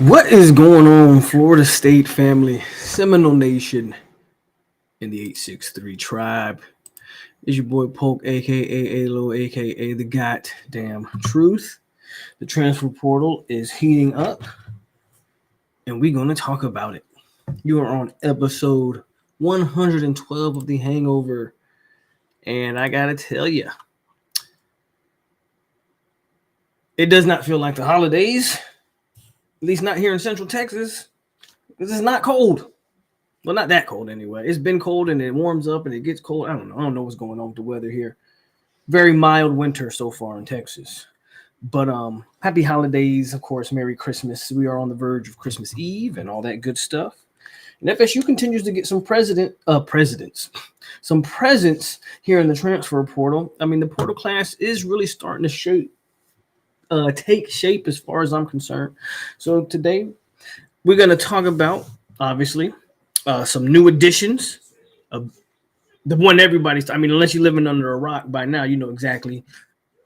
What is going on, Florida State family, Seminole Nation, in the 863 tribe? It's your boy POLK, a.k.a. the goddamn truth. The transfer portal is heating up, and we're going to talk about it. You are on episode 112 of the Hangover, and I got to tell you, it does not feel like the holidays, at least not here in Central Texas, because it's not cold. Well, not that cold anyway. It's been cold and it warms up and it gets cold. I don't know. I don't know what's going on with the weather here. Very mild winter so far in Texas. But happy holidays, of course, Merry Christmas. We are on the verge of Christmas Eve and all that good stuff. And FSU continues to get some some presents here in the transfer portal. I mean, the portal class is really starting to take shape as far as I'm concerned. So today we're going to talk about, obviously, some new additions. The one everybody's, I mean, unless you're living under a rock by now, you know exactly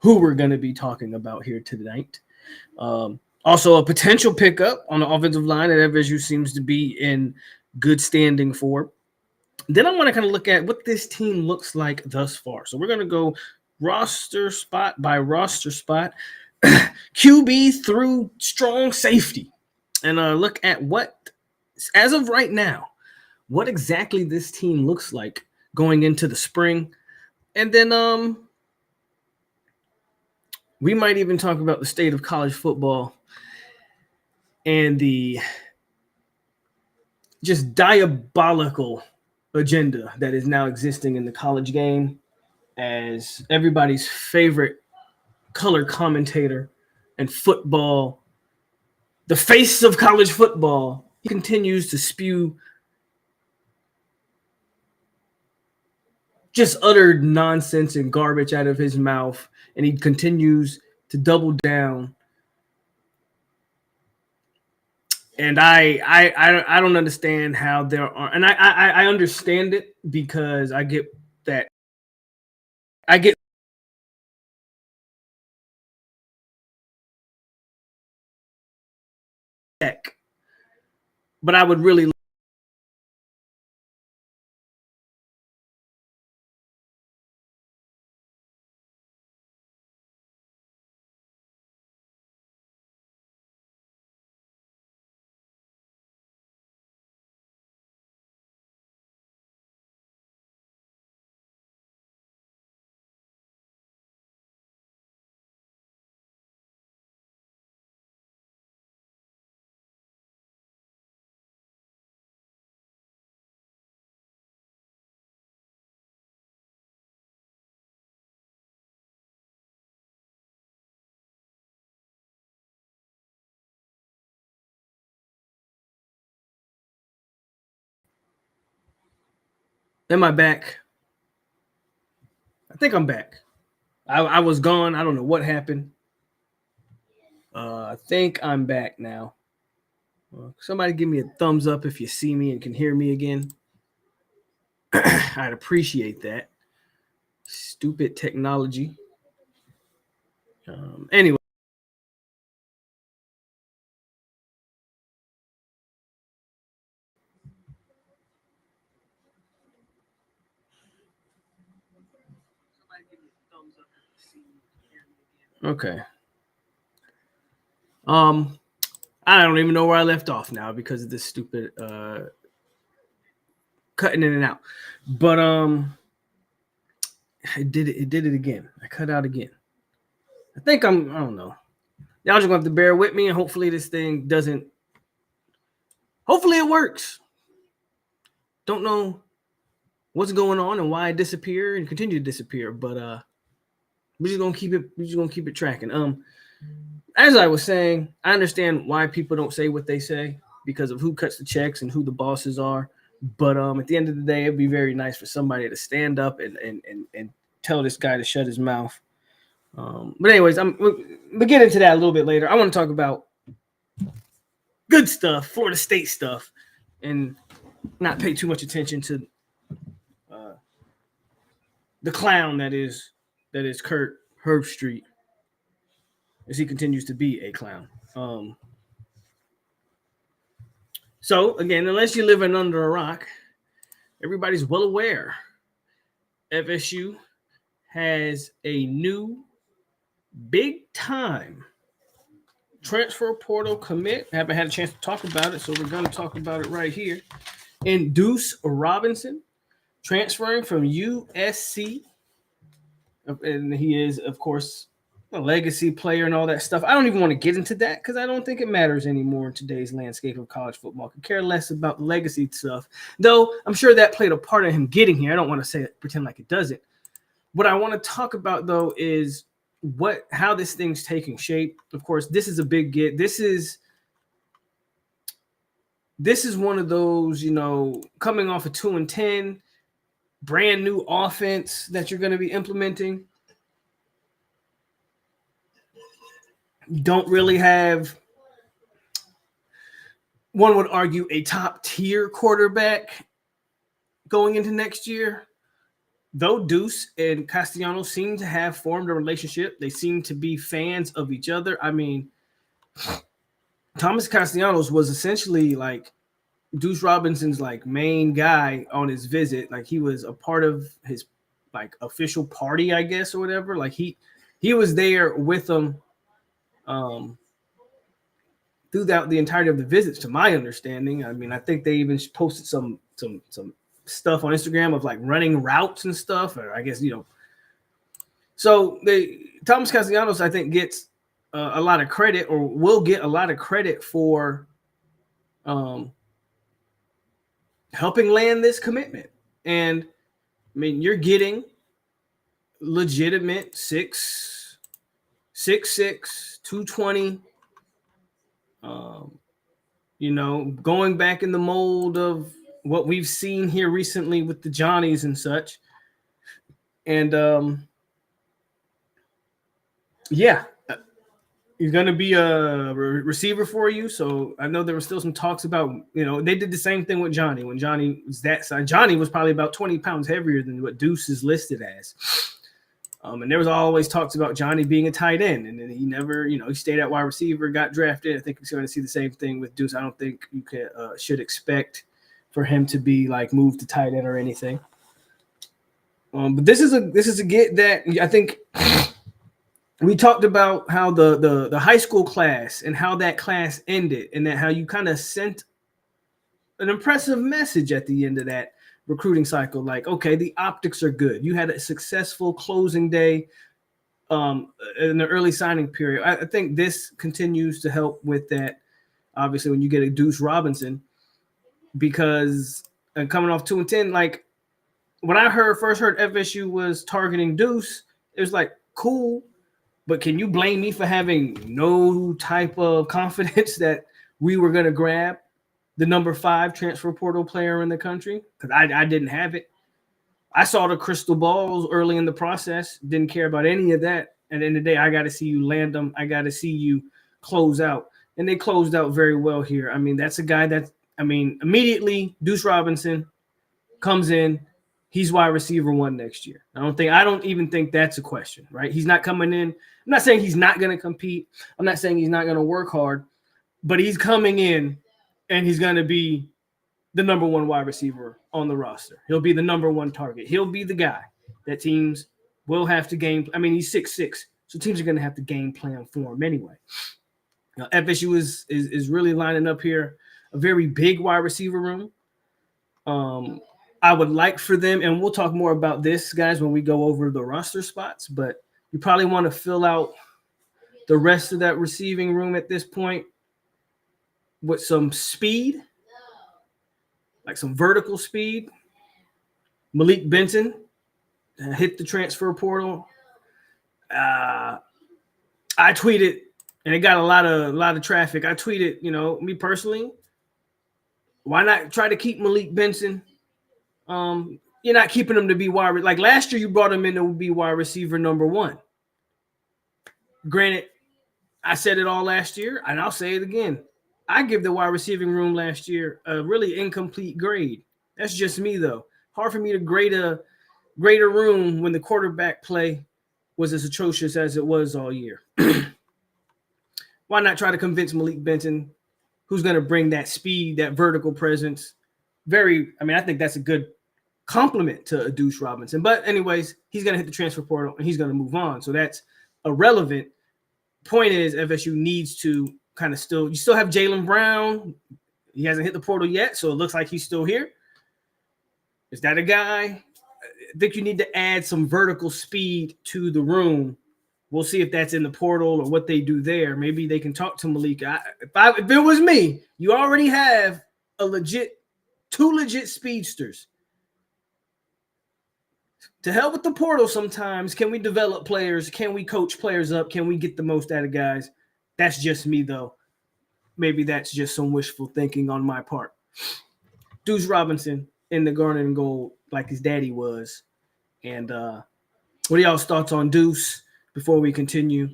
who we're going to be talking about here tonight. Also, a potential pickup on the offensive line that FSU seems to be in good standing for. Then I want to kind of look at what this team looks like thus far. So we're going to go roster spot by roster spot, QB through strong safety, and look at what, as of right now, what exactly this team looks like going into the spring. And then we might even talk about the state of college football and the just diabolical agenda that is now existing in the college game, as everybody's favorite color commentator and football, the face of college football, he continues to spew just utter nonsense and garbage out of his mouth, and he continues to double down. And I don't understand how there are, and I understand it because I get that I get tech, but I would really am I back? I think I'm back. I was gone. I don't know what happened. I think I'm back now. Somebody give me a thumbs up if you see me and can hear me again. I'd appreciate that. Stupid technology. Anyway. Okay. I don't even know where I left off now because of this stupid cutting in and out. But it did it again. I cut out again. I don't know. Y'all just gonna have to bear with me, and hopefully this thing doesn't. Hopefully it works. Don't know what's going on and why it disappeared and continue to disappear, but we're just gonna keep it tracking. As I was saying, I understand why people don't say what they say because of who cuts the checks and who the bosses are. But at the end of the day, it'd be very nice for somebody to stand up and tell this guy to shut his mouth. But anyways, we'll get into that a little bit later. I want to talk about good stuff, Florida State stuff, and not pay too much attention to the clown that is Kurt Herbstreit, as he continues to be a clown. So again, unless you're living under a rock, everybody's well aware FSU has a new big time transfer portal commit. I haven't had a chance to talk about it, so we're going to talk about it right here. And Deuce Robinson transferring from USC, and he is, of course, a legacy player and all that stuff. I don't even want to get into that because I don't think it matters anymore in today's landscape of college football. I could care less about the legacy stuff, though I'm sure that played a part in him getting here. I don't want to say it, pretend like it doesn't. What I want to talk about, though, is how this thing's taking shape. Of course, this is a big get. This is one of those, coming off of 2-10, brand new offense that you're going to be implementing. Don't really have, one would argue, a top tier quarterback going into next year. Though Deuce and Castellanos seem to have formed a relationship, they seem to be fans of each other. I mean, Thomas Castellanos was essentially like Deuce Robinson's like main guy on his visit. Like he was a part of his like official party, I guess, or whatever. Like he was there with them throughout the entirety of the visits, to my understanding. I mean, I think they even posted some stuff on Instagram of like running routes and stuff, or I guess, So Thomas Castellanos, I think, gets a lot of credit, or will get a lot of credit for helping land this commitment. And I mean, you're getting legitimate 6'6", 220. Going back in the mold of what we've seen here recently with the Johnnies and such. And he's going to be a receiver for you. So I know there were still some talks about, they did the same thing with Johnny. When Johnny was that size, Johnny was probably about 20 pounds heavier than what Deuce is listed as. And there was always talks about Johnny being a tight end, and then he never, he stayed at wide receiver, got drafted. I think we're going to see the same thing with Deuce. I don't think you should expect for him to be like moved to tight end or anything. But this is a get that I think we talked about how the high school class and how that class ended, and that how you kind of sent an impressive message at the end of that recruiting cycle. Like, okay, the optics are good. You had a successful closing day in the early signing period. I think this continues to help with that, obviously, when you get a Deuce Robinson, because coming off 2-10, like when I first heard FSU was targeting Deuce, it was like, cool, but can you blame me for having no type of confidence that we were going to grab the number 5 transfer portal player in the country? Because I didn't have it. I saw the crystal balls early in the process, didn't care about any of that. At the end of the day, I got to see you land them. I got to see you close out. And they closed out very well here. I mean, that's a guy that, immediately Deuce Robinson comes in. He's wide receiver 1 next year. I don't even think that's a question, right? He's not coming in. I'm not saying he's not going to compete. I'm not saying he's not going to work hard, but he's coming in and he's going to be the number 1 wide receiver on the roster. He'll be the number 1 target. He'll be the guy that teams will have to game. He's 6'6", so teams are going to have to game plan for him anyway. Now, FSU is really lining up here a very big wide receiver room. I would like for them, and we'll talk more about this, guys, when we go over the roster spots, but you probably want to fill out the rest of that receiving room at this point with some speed, like some vertical speed. Malik Benson hit the transfer portal. I tweeted, and it got a lot of traffic. I tweeted, me personally, why not try to keep Malik Benson? You're not keeping him to be wide. Like last year, you brought him in to be wide receiver number 1. Granted, I said it all last year, and I'll say it again. I give the wide receiving room last year a really incomplete grade. That's just me, though. Hard for me to grade a room when the quarterback play was as atrocious as it was all year. Why not try to convince Malik Benson, who's going to bring that speed, that vertical presence. I think that's a good compliment to a Deuce Robinson. But anyways, he's going to hit the transfer portal and he's going to move on. So that's irrelevant. Point is, FSU needs to kind of you still have Jaylen Brown. He hasn't hit the portal yet, so it looks like he's still here. Is that a guy? I think you need to add some vertical speed to the room. We'll see if that's in the portal or what they do there. Maybe they can talk to Malik. If it was me, you already have two legit speedsters. To hell with the portal sometimes. Can we develop players? Can we coach players up? Can we get the most out of guys? That's just me, though. Maybe that's just some wishful thinking on my part. Deuce Robinson in the garnet and gold like his daddy was. And what are y'all's thoughts on Deuce before we continue?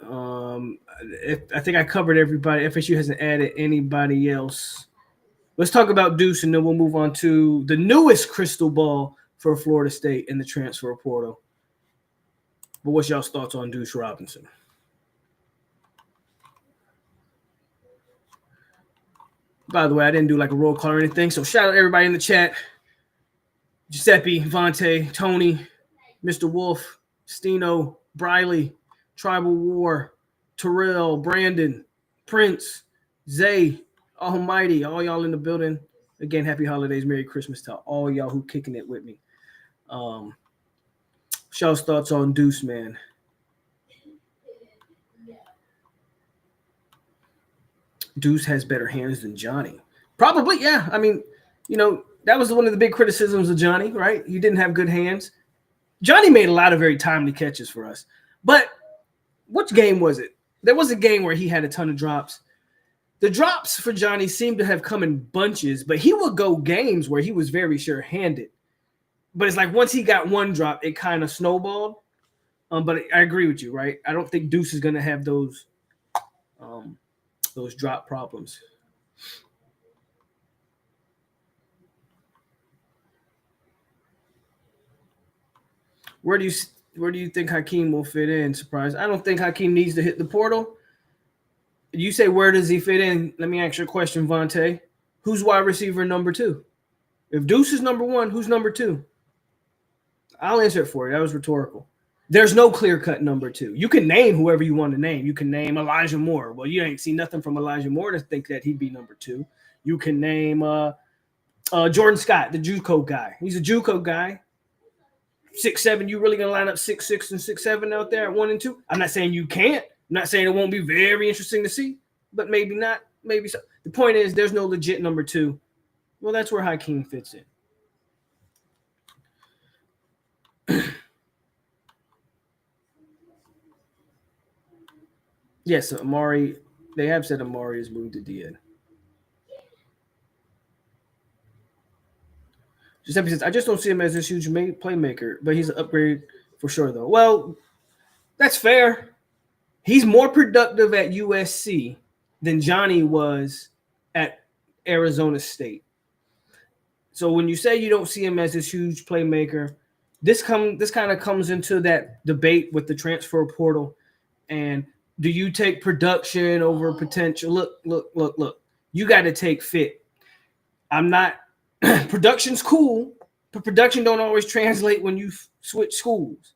I think I covered everybody. FSU hasn't added anybody else. Let's talk about Deuce, and then we'll move on to the newest crystal ball for Florida State in the transfer portal. But what's y'all's thoughts on Deuce Robinson? By the way, I didn't do like a roll call or anything, so shout out to everybody in the chat. Giuseppe, Vontae, Tony, Mr. Wolf, Stino, Briley, Tribal War, Terrell, Brandon, Prince, Zay, Almighty, all y'all in the building. Again, happy holidays, Merry Christmas to all y'all who kicking it with me. Y'all's thoughts on Deuce, man. Deuce has better hands than Johnny. Probably, yeah. I mean, that was one of the big criticisms of Johnny, right? He didn't have good hands. Johnny made a lot of very timely catches for us. But which game was it? There was a game where he had a ton of drops. The drops for Johnny seemed to have come in bunches, but he would go games where he was very sure-handed. But it's like once he got one drop, it kind of snowballed. But I agree with you, right? I don't think Deuce is going to have those drop problems. Where do you think Hakeem will fit in? Surprise. I don't think Hakeem needs to hit the portal. You say, where does he fit in? Let me ask you a question, Vontae. Who's wide receiver number 2? If Deuce is number 1, who's number 2? I'll answer it for you. That was rhetorical. There's no clear-cut number 2. You can name whoever you want to name. You can name Elijah Moore. Well, you ain't seen nothing from Elijah Moore to think that he'd be number 2. You can name Jordan Scott, the JUCO guy. He's a JUCO guy. 6'7", you really gonna line up 6'6" and 6'7" out there at 1 and 2? I'm not saying you can't. I'm not saying it won't be very interesting to see, but maybe not, maybe so. The point is, there's no legit number 2. Well, that's where Hakeem fits in. Yes, Amari. They have said Amari is moved to DN. Giuseppe says, I just don't see him as this huge playmaker, but he's an upgrade for sure, though. Well, that's fair. He's more productive at USC than Johnny was at Arizona State. So when you say you don't see him as this huge playmaker, this kind of comes into that debate with the transfer portal. And do you take production over potential? Look. You got to take fit. I'm not – production's cool, but production don't always translate when you switch schools.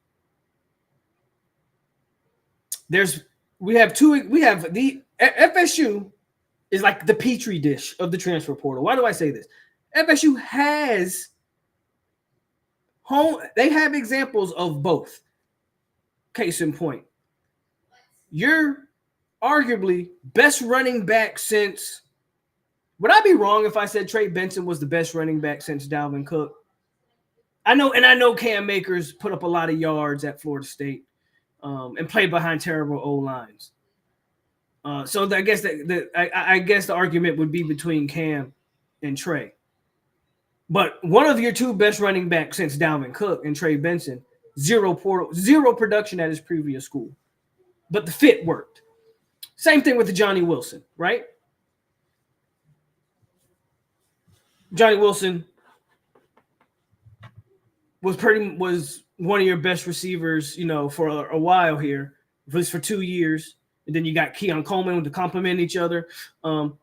We have the FSU is like the petri dish of the transfer portal. Why do I say this? FSU has they have examples of both. Case in point. You're arguably best running back since – would I be wrong if I said Trey Benson was the best running back since Dalvin Cook? I know Cam Akers put up a lot of yards at Florida State and played behind terrible O-lines. So I guess the argument would be between Cam and Trey. But one of your 2 best running backs since Dalvin Cook and Trey Benson, zero production at his previous school. But the fit worked. Same thing with the Johnny Wilson, right? Johnny Wilson was one of your best receivers, for a while here, at least for 2 years. And then you got Keon Coleman to compliment each other. The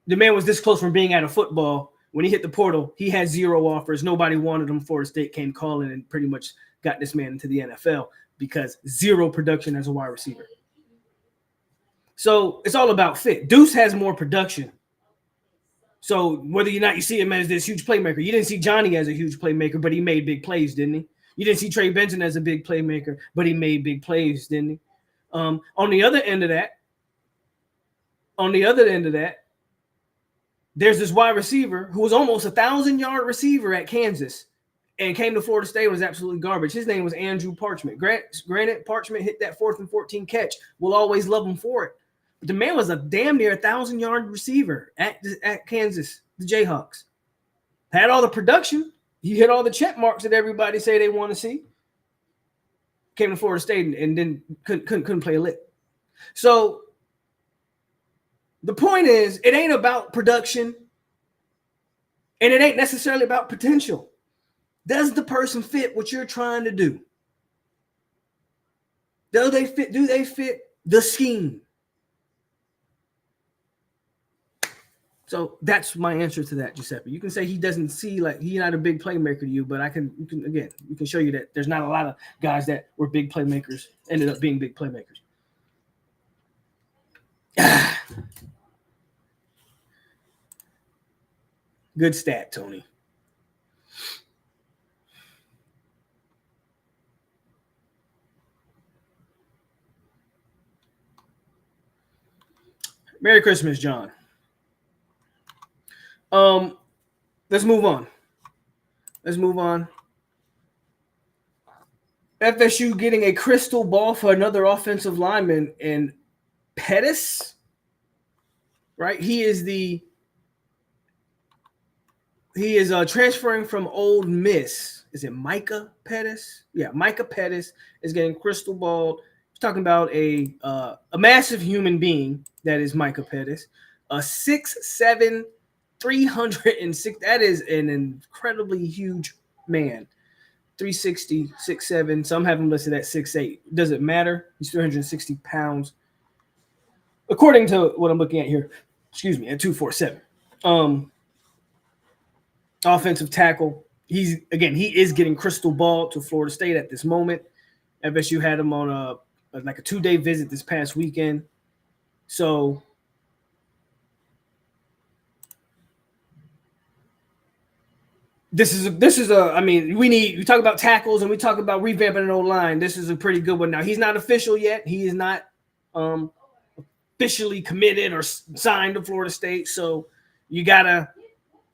man was this close from being out of football. When he hit the portal, he had 0 offers. Nobody wanted him. Florida State came calling and pretty much got this man into the NFL because 0 production as a wide receiver. So it's all about fit. Deuce has more production. So whether or not you see him as this huge playmaker, you didn't see Johnny as a huge playmaker, but he made big plays, didn't he? You didn't see Trey Benson as a big playmaker, but he made big plays, didn't he? On the other end of that, there's this wide receiver who was almost 1,000-yard receiver at Kansas and came to Florida State and was absolutely garbage. His name was Andrew Parchment. Granted, Parchment hit that 4th and 14 catch. We'll always love him for it. But the man was a damn near 1,000-yard receiver at Kansas, the Jayhawks. Had all the production. He hit all the check marks that everybody say they want to see. Came to Florida State and then couldn't play a lick. So the point is, it ain't about production, and it ain't necessarily about potential. Does the person fit what you're trying to do? Do they fit the scheme? So that's my answer to that, Giuseppe. You can say he doesn't see, like, he's not a big playmaker to you, but we can show you that there's not a lot of guys that were big playmakers, ended up being big playmakers. Good stat, Tony. Merry Christmas, John. Let's move on. FSU getting a crystal ball for another offensive lineman in Pettis, right? He is transferring from Ole Miss. Is it Micah Pettis? Yeah, Micah Pettis is getting crystal balled. He's talking about a massive human being that is Micah Pettis, a 6'7", 306. That is an incredibly huge man. 360, 6'7". Some have him listed at 6'8". Doesn't matter. He's 360 pounds. According to what I'm looking at here, at 247. Offensive tackle. He is getting crystal ball to Florida State at this moment. FSU had him on a 2-day visit this past weekend. So we talk about tackles and we talk about revamping an O-line. This is a pretty good one. Now, he's not official yet. He is not officially committed or signed to Florida State. So you got to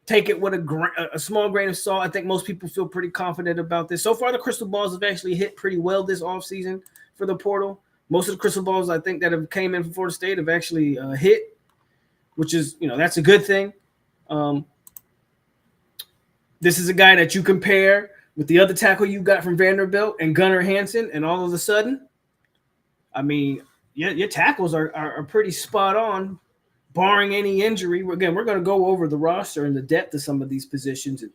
take it with a small grain of salt. I think most people feel pretty confident about this. So far, the crystal balls have actually hit pretty well this offseason for the portal. Most of the crystal balls I think that have came in from Florida State have actually hit, which is, that's a good thing. This is a guy that you compare with the other tackle you got from Vanderbilt and Gunnar Hansen, and all of a sudden, your tackles are pretty spot on, barring any injury. Again, we're going to go over the roster and the depth of some of these positions and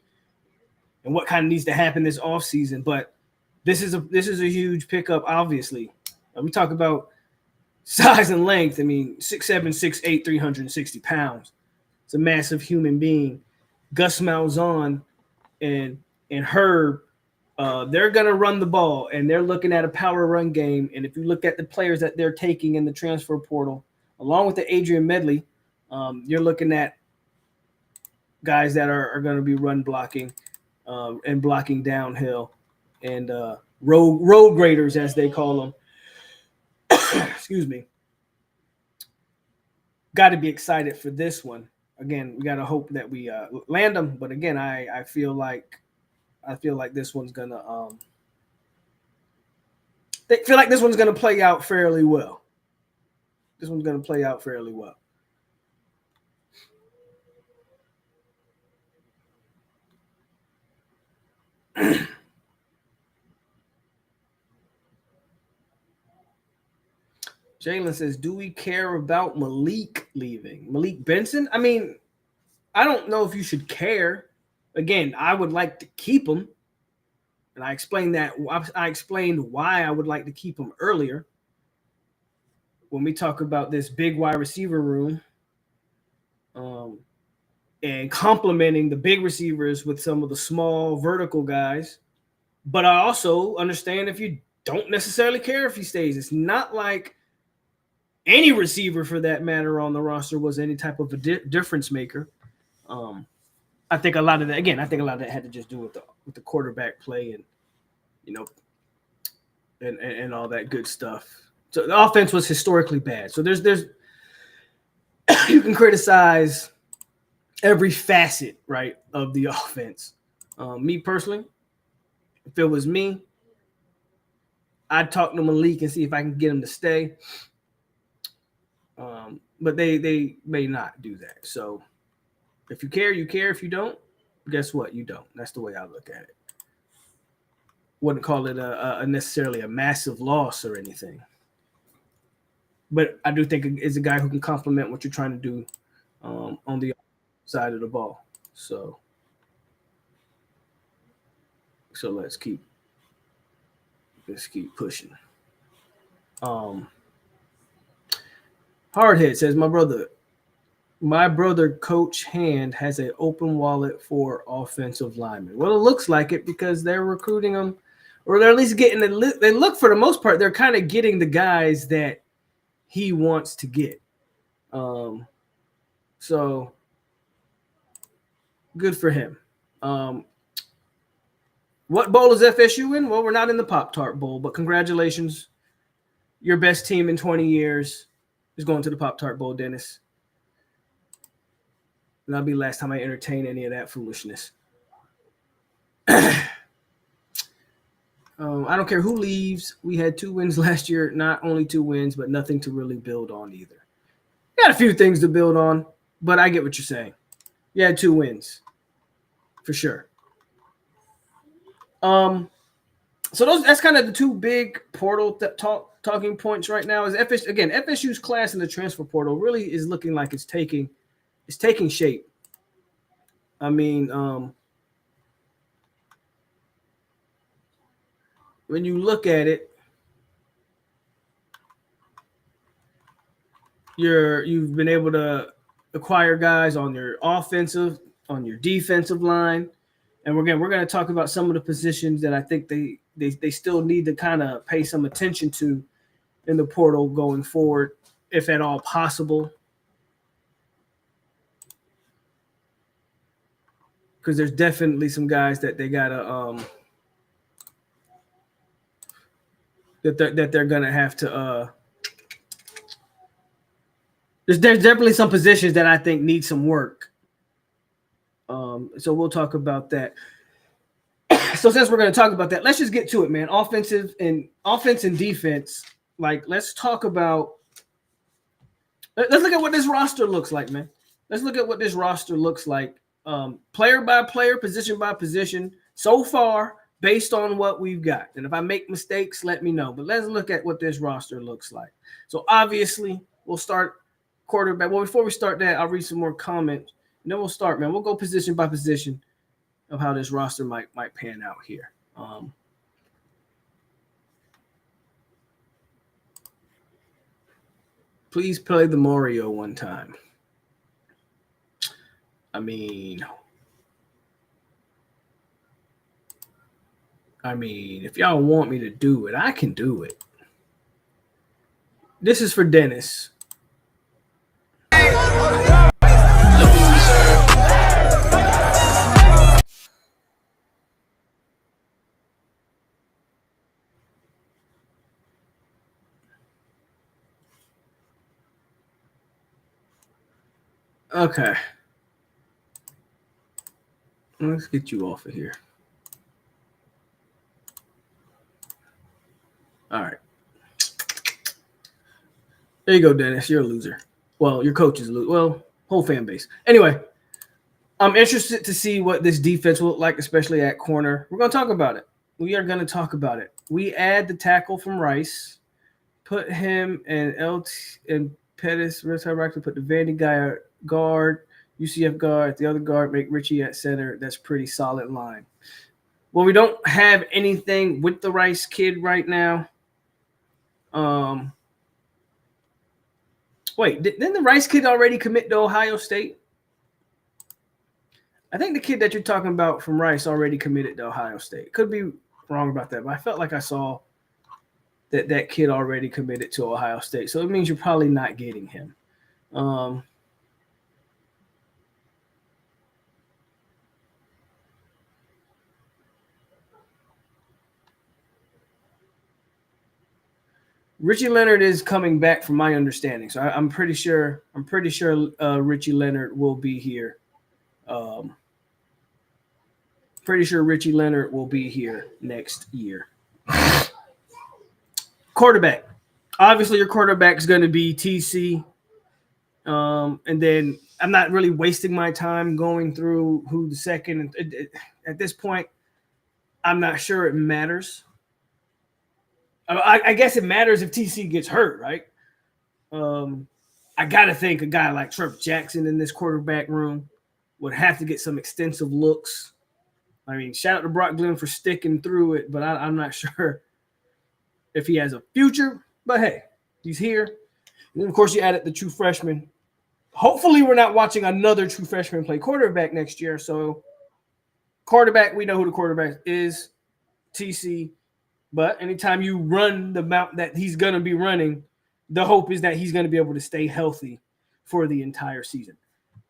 what kind of needs to happen this offseason. But this is a huge pickup, obviously. We talk about size and length. 6'7", 6'8", 360 pounds. It's a massive human being. Gus Malzahn and Herb, they're going to run the ball, and they're looking at a power run game. And if you look at the players that they're taking in the transfer portal, along with the Adrian Medley, you're looking at guys that are going to be run blocking and blocking downhill and road graders, as they call them. Excuse me. Got to be excited for this one. Again, we got to hope that we land them. But again, I feel like this one's gonna this one's gonna play out fairly well. Jalen says, do we care about Malik leaving? Malik Benson? I don't know if you should care. Again, I would like to keep him. And I explained why I would like to keep him earlier. when we talk about this big wide receiver room, and complementing the big receivers with some of the small vertical guys. But I also understand if you don't necessarily care if he stays. It's not like any receiver, for that matter, on the roster was any type of a difference maker. I think a lot of that, again, had to just do with the quarterback play and and all that good stuff. So the offense was historically bad. So there's you can criticize every facet, right, of the offense. Me personally, if it was me, I'd talk to Malik and see if I can get him to stay. But they may not do that. So if you care, you care. If you don't, guess what? You don't. That's the way I look at it. Wouldn't call it a necessarily a massive loss or anything. But I do think it's a guy who can complement what you're trying to do on the side of the ball. So let's keep pushing. Hardhead says, my brother Coach Hand has an open wallet for offensive linemen. Well, it looks like it because they're recruiting them, or they're at least getting they look, for the most part, they're kind of getting the guys that he wants to get. So good for him. What bowl is FSU in? Well, we're not in the Pop-Tart Bowl, but congratulations. Your best team in 20 years is going to the Pop-Tart Bowl, Dennis. And that'll be the last time I entertain any of that foolishness. I don't care who leaves. We had 2 wins last year. Not only 2 wins, but nothing to really build on either. Got a few things to build on, but I get what you're saying. You had 2 wins. For sure. So that's kind of the 2 big portal talking points right now. Is FSU's class in the transfer portal really is looking like it's taking shape. I mean, when you look at it, you've been able to acquire guys on your offensive, on your defensive line. And we're going to talk about some of the positions that I think they still need to kind of pay some attention to in the portal going forward, if at all possible. Because there's definitely some guys that they gotta that they're gonna have to. There's definitely some positions that I think need some work. So we'll talk about that. So since we're going to talk about that, let's just get to it, man. Offense and defense. Like, let's talk about. Let's look at what this roster looks like, man. Let's look at what this roster looks like, player by player, position by position, so far, based on what we've got. And if I make mistakes, let me know. But let's look at what this roster looks like. So obviously, we'll start quarterback. Well, before we start that, I'll read some more comments. And then we'll start, man. We'll go position by position of how this roster might pan out here. Please play the Mario one time. I mean, if y'all want me to do it, I can do it. This is for Dennis. Okay. Let's get you off of here. All right. There you go, Dennis. You're a loser. Well, your coach is a loser. Well, whole fan base. Anyway, I'm interested to see what this defense will look like, especially at corner. We're going to talk about it. We are going to talk about it. We add the tackle from Rice, put him and Pettis, put the Vandy guy at guard, UCF guard, the other guard, make Richie at center. That's pretty solid line. Well, we don't have anything with the Rice kid right now. Wait, didn't the Rice kid already commit to Ohio State? I think the kid that you're talking about from Rice already committed to Ohio State. Could be wrong about that, but I felt like I saw that kid already committed to Ohio State. So it means you're probably not getting him. Richie Leonard is coming back, from my understanding. So I'm pretty sure Richie Leonard will be here. Pretty sure Richie Leonard will be here next year. Quarterback. Obviously, your quarterback is going to be TC. And then I'm not really wasting my time going through who the second. At this point, I'm not sure it matters. I guess it matters if TC gets hurt, right? I got to think a guy like Trevor Jackson in this quarterback room would have to get some extensive looks. I mean, shout out to Brock Glenn for sticking through it, but I'm not sure if he has a future. But hey, he's here. And then, of course, you added the true freshman. Hopefully, we're not watching another true freshman play quarterback next year. So, quarterback, we know who the quarterback is, TC. But anytime you run the amount that he's going to be running, the hope is that he's going to be able to stay healthy for the entire season.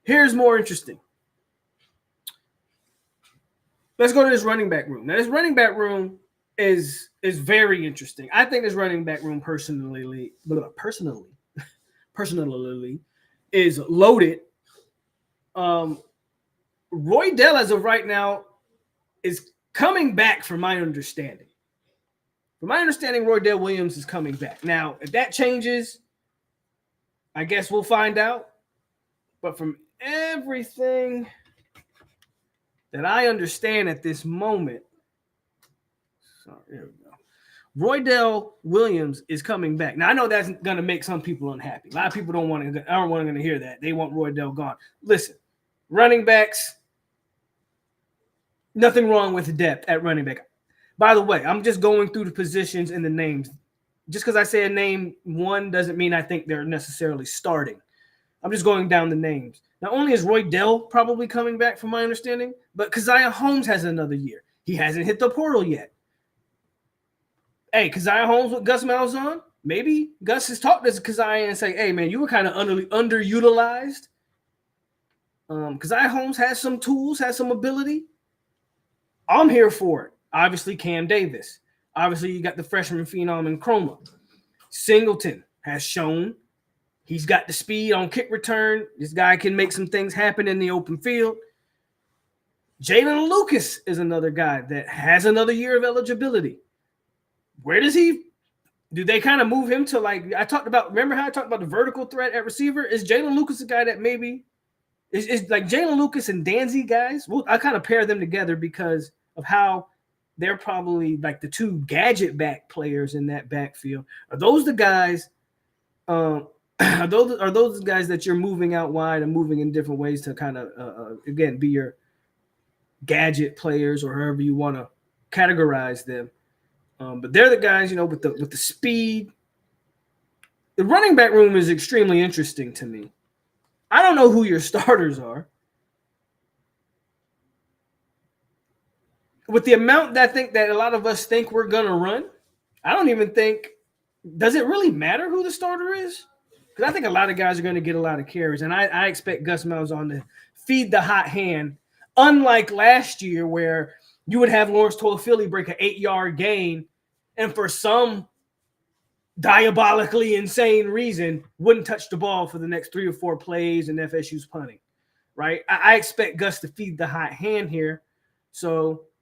Here's more interesting. Let's go to this running back room. Now, this running back room is very interesting. I think this running back room personally is loaded. Roy Dell, as of right now, is coming back, from my understanding. From my understanding, Roy Dell Williams is coming back. Now, if that changes, I guess we'll find out. But from everything that I understand at this moment, there we go. Roy Dell Williams is coming back. Now, I know that's going to make some people unhappy. A lot of people don't want to hear that. They want Roy Dell gone. Listen, running backs, nothing wrong with depth at running back. By the way, I'm just going through the positions and the names. Just because I say a name one doesn't mean I think they're necessarily starting. I'm just going down the names. Not only is Roy Dell probably coming back, from my understanding, but Keziah Holmes has another year. He hasn't hit the portal yet. Hey, Keziah Holmes with Gus Malzahn, maybe Gus has talked to Keziah and say, hey, man, you were kind of underutilized. Keziah Holmes has some tools, has some ability. I'm here for it. Obviously, Cam Davis. Obviously, you got the freshman phenom in Chroma. Singleton has shown he's got the speed on kick return. This guy can make some things happen in the open field. Jalen Lucas is another guy that has another year of eligibility. Where does he – do they kind of move him to, like, I talked about – remember how I talked about the vertical threat at receiver? Is Jalen Lucas a guy that maybe is like Jalen Lucas and Danzy guys? Well, I kind of pair them together because of how they're probably like the two gadget back players in that backfield. Are those the guys are those the guys that you're moving out wide and moving in different ways to kind of, again, be your gadget players or however you want to categorize them? But they're the guys, with the speed. The running back room is extremely interesting to me. I don't know who your starters are. With the amount that I think that a lot of us think we're going to run, I don't even think – does it really matter who the starter is? Because I think a lot of guys are going to get a lot of carries, and I expect Gus Malzahn to feed the hot hand, unlike last year where you would have Lawrence Toafili break an 8-yard gain and for some diabolically insane reason wouldn't touch the ball for the next 3 or 4 plays and FSU's punting, right? I expect Gus to feed the hot hand here. So –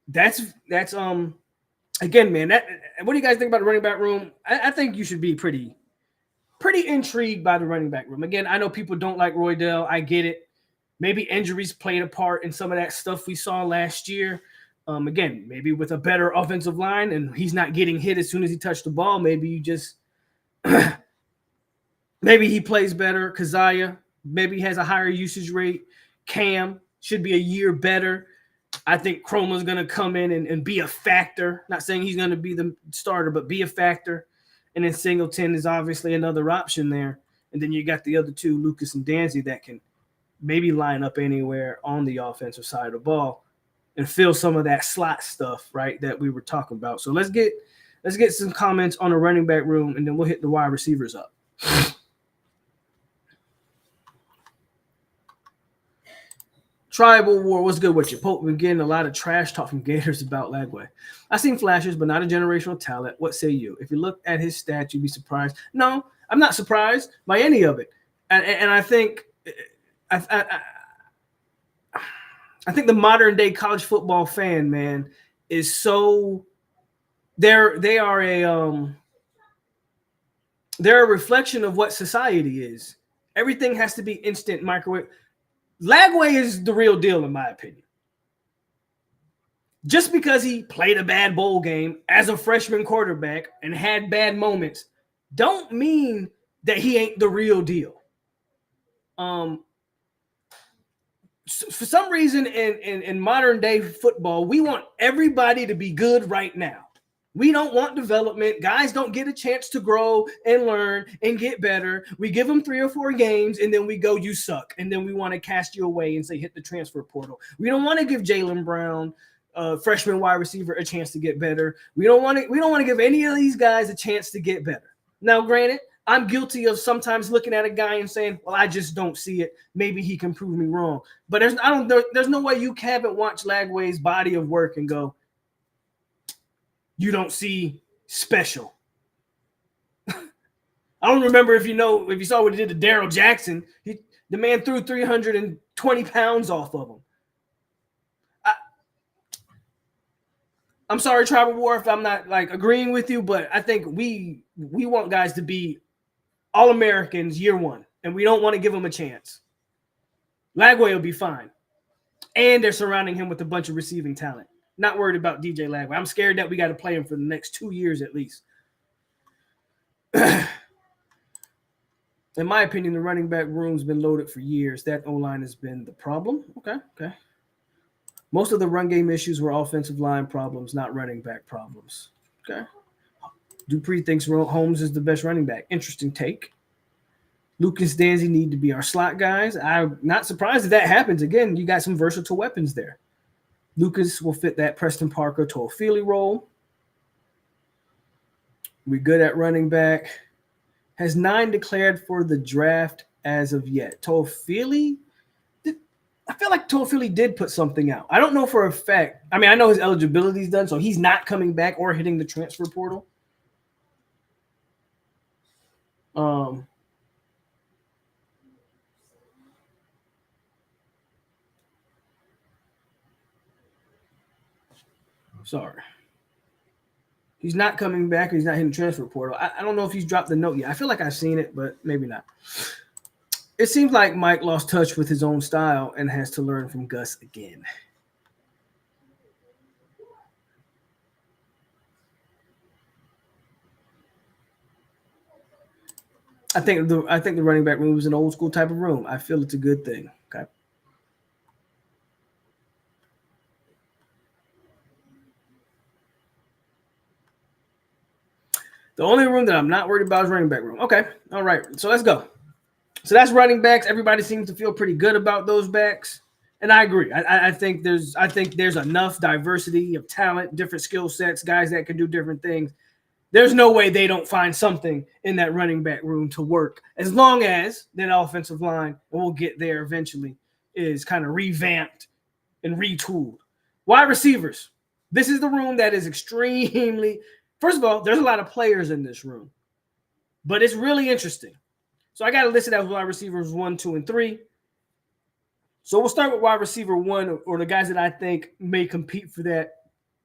That's again, man. What do you guys think about the running back room? I think you should be pretty intrigued by the running back room. Again, I know people don't like Roy Dell. I get it. Maybe injuries played a part in some of that stuff we saw last year. Again, maybe with a better offensive line and he's not getting hit as soon as he touched the ball. Maybe you just maybe he plays better. Keziah, maybe he has a higher usage rate. Cam should be a year better. I think Chroma's going to come in and be a factor. Not saying he's going to be the starter, but be a factor. And then Singleton is obviously another option there. And then you got the other two, Lucas and Danzy, that can maybe line up anywhere on the offensive side of the ball and fill some of that slot stuff, right, that we were talking about. So let's get some comments on the running back room, and then we'll hit the wide receivers up. Tribal War, what's good with you? Pope been getting a lot of trash talk from Gators about Lagway. I've seen flashes, but not a generational talent. What say you? If you look at his stats, you'd be surprised. No, I'm not surprised by any of it. And I think I think the modern day college football fan, man, is so they're a reflection of what society is. Everything has to be instant microwave. Lagway is the real deal, in my opinion. Just because he played a bad bowl game as a freshman quarterback and had bad moments, don't mean that he ain't the real deal. For some reason in modern day football, we want everybody to be good right now. We don't want development. Guys don't get a chance to grow and learn and get better. We give them 3 or 4 games, and then we go, you suck. And then we want to cast you away and say, hit the transfer portal. We don't want to give Jaylen Brown, freshman wide receiver, a chance to get better. We don't want to give any of these guys a chance to get better. Now, granted, I'm guilty of sometimes looking at a guy and saying, well, I just don't see it. Maybe he can prove me wrong. But there's no way you haven't watched Lagway's body of work and go, you don't see special. I don't remember if you saw what he did to Darrell Jackson. The man threw 320 pounds off of him. I'm sorry, Tribal War, if I'm not agreeing with you, but I think we want guys to be All-Americans year one, and we don't want to give them a chance. Lagway will be fine. And they're surrounding him with a bunch of receiving talent. Not worried about DJ Lagway. I'm scared that we got to play him for the next 2 years at least. In my opinion, the running back room's been loaded for years. That O-line has been the problem. Okay. Most of the run game issues were offensive line problems, not running back problems. Okay. Dupree thinks Holmes is the best running back. Interesting take. Lucas Danzy need to be our slot guys. I'm not surprised if that happens. Again, you got some versatile weapons there. Lucas will fit that Preston Parker Toafili role. We're good at running back. Has 9 declared for the draft as of yet. Toafili? I feel like Toafili did put something out. I don't know for a fact. I mean, I know his eligibility is done, so he's not coming back or hitting the transfer portal. Sorry. He's not coming back or he's not hitting the transfer portal. I don't know if he's dropped the note yet. I feel like I've seen it, but maybe not. It seems like Mike lost touch with his own style and has to learn from Gus again. I think the running back room is an old school type of room. I feel it's a good thing. Okay. The only room that I'm not worried about is running back room. Okay. All right. So let's go. So that's running backs. Everybody seems to feel pretty good about those backs. And I agree. I think there's enough diversity of talent, different skill sets, guys that can do different things. There's no way they don't find something in that running back room to work as long as that offensive line, and we'll get there eventually, is kind of revamped and retooled. Wide receivers. This is the room that is extremely – first of all, there's a lot of players in this room, but it's really interesting. So I got to list it as wide receivers 1, 2, and 3. So we'll start with wide receiver 1 or the guys that I think may compete for that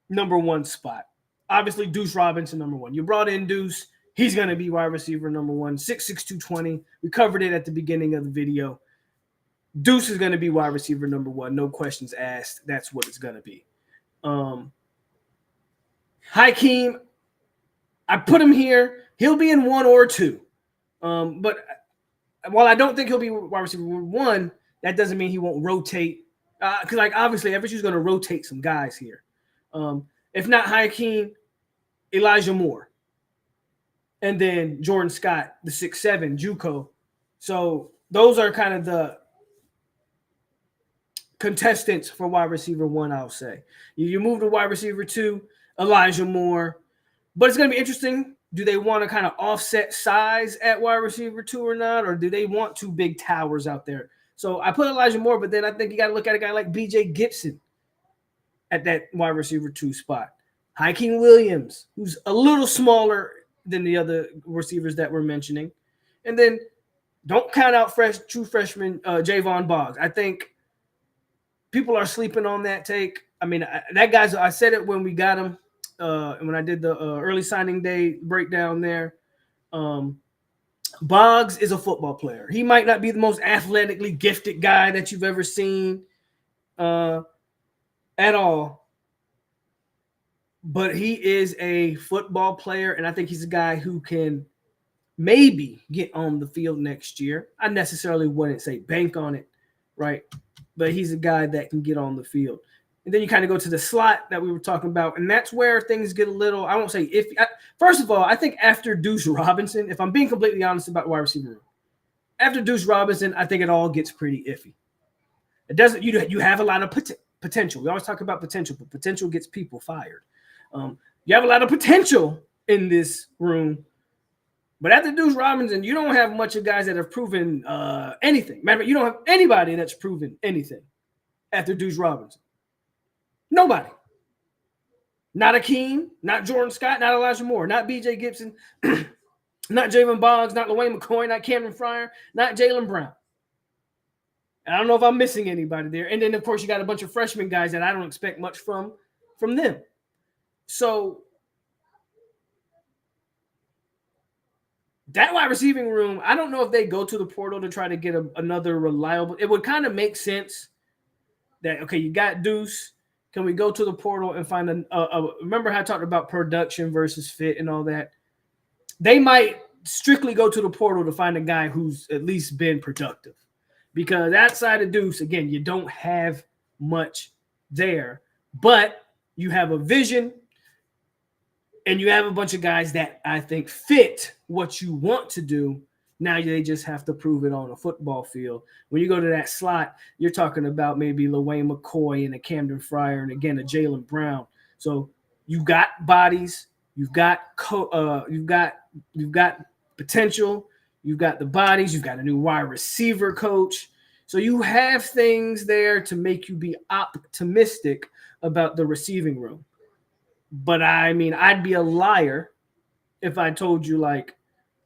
number 1 spot. Obviously, Deuce Robinson, number 1. You brought in Deuce. He's going to be wide receiver number 1, 6'6", 220. We covered it at the beginning of the video. Deuce is going to be wide receiver number 1. No questions asked. That's what it's going to be. Hakeem, I put him here. He'll be in 1 or 2. But while I don't think he'll be wide receiver 1, that doesn't mean he won't rotate. Because, obviously, FSU's going to rotate some guys here. If not Hakeem, Elijah Moore. and then Jordan Scott, the 6'7", JUCO. So those are kind of the contestants for wide receiver 1, I'll say. You move to wide receiver 2, Elijah Moore. But it's going to be interesting. Do they want to kind of offset size at wide receiver 2 or not? Or do they want 2 big towers out there? So I put Elijah Moore, but then I think you got to look at a guy like B.J. Gibson at that wide receiver 2 spot. Hakeem Williams, who's a little smaller than the other receivers that we're mentioning. And then don't count out true freshman Javon Boggs. I think people are sleeping on that take. I mean, that guy's – I said it when we got him. And when I did the early signing day breakdown there, Boggs is a football player. He might not be the most athletically gifted guy that you've ever seen at all, but he is a football player, and I think he's a guy who can maybe get on the field next year. I necessarily wouldn't say bank on it, right? But he's a guy that can get on the field. And then you kind of go to the slot that we were talking about, and that's where things get a little, I won't say iffy. First of all, I think after Deuce Robinson, if I'm being completely honest about wide receiver room, after Deuce Robinson, I think it all gets pretty iffy. It doesn't, you have a lot of potential. We always talk about potential, but potential gets people fired. You have a lot of potential in this room, but after Deuce Robinson, you don't have much of guys that have proven anything. Matter of fact, you don't have anybody that's proven anything after Deuce Robinson. Nobody. Not Akeem, not Jordan Scott, not Elijah Moore, not B.J. Gibson, not Javon Boggs, not LaWayne McCoy, not Cameron Fryer, not Jalen Brown. And I don't know if I'm missing anybody there. And then, of course, you got a bunch of freshman guys that I don't expect much from them. So that wide receiving room, I don't know if they go to the portal to try to get another reliable. It would kind of make sense that, okay, you got Deuce. Can we go to the portal and find remember how I talked about production versus fit and all that? They might strictly go to the portal to find a guy who's at least been productive. Because outside of Deuce, again, you don't have much there. But you have a vision and you have a bunch of guys that I think fit what you want to do. Now they just have to prove it on a football field. When you go to that slot, you're talking about maybe LaWayne McCoy and a Camden Fryer and, again, a Jalen Brown. So you've got bodies, you've got potential, you've got the bodies, you've got a new wide receiver coach. So you have things there to make you be optimistic about the receiving room. But I mean, I'd be a liar if I told you like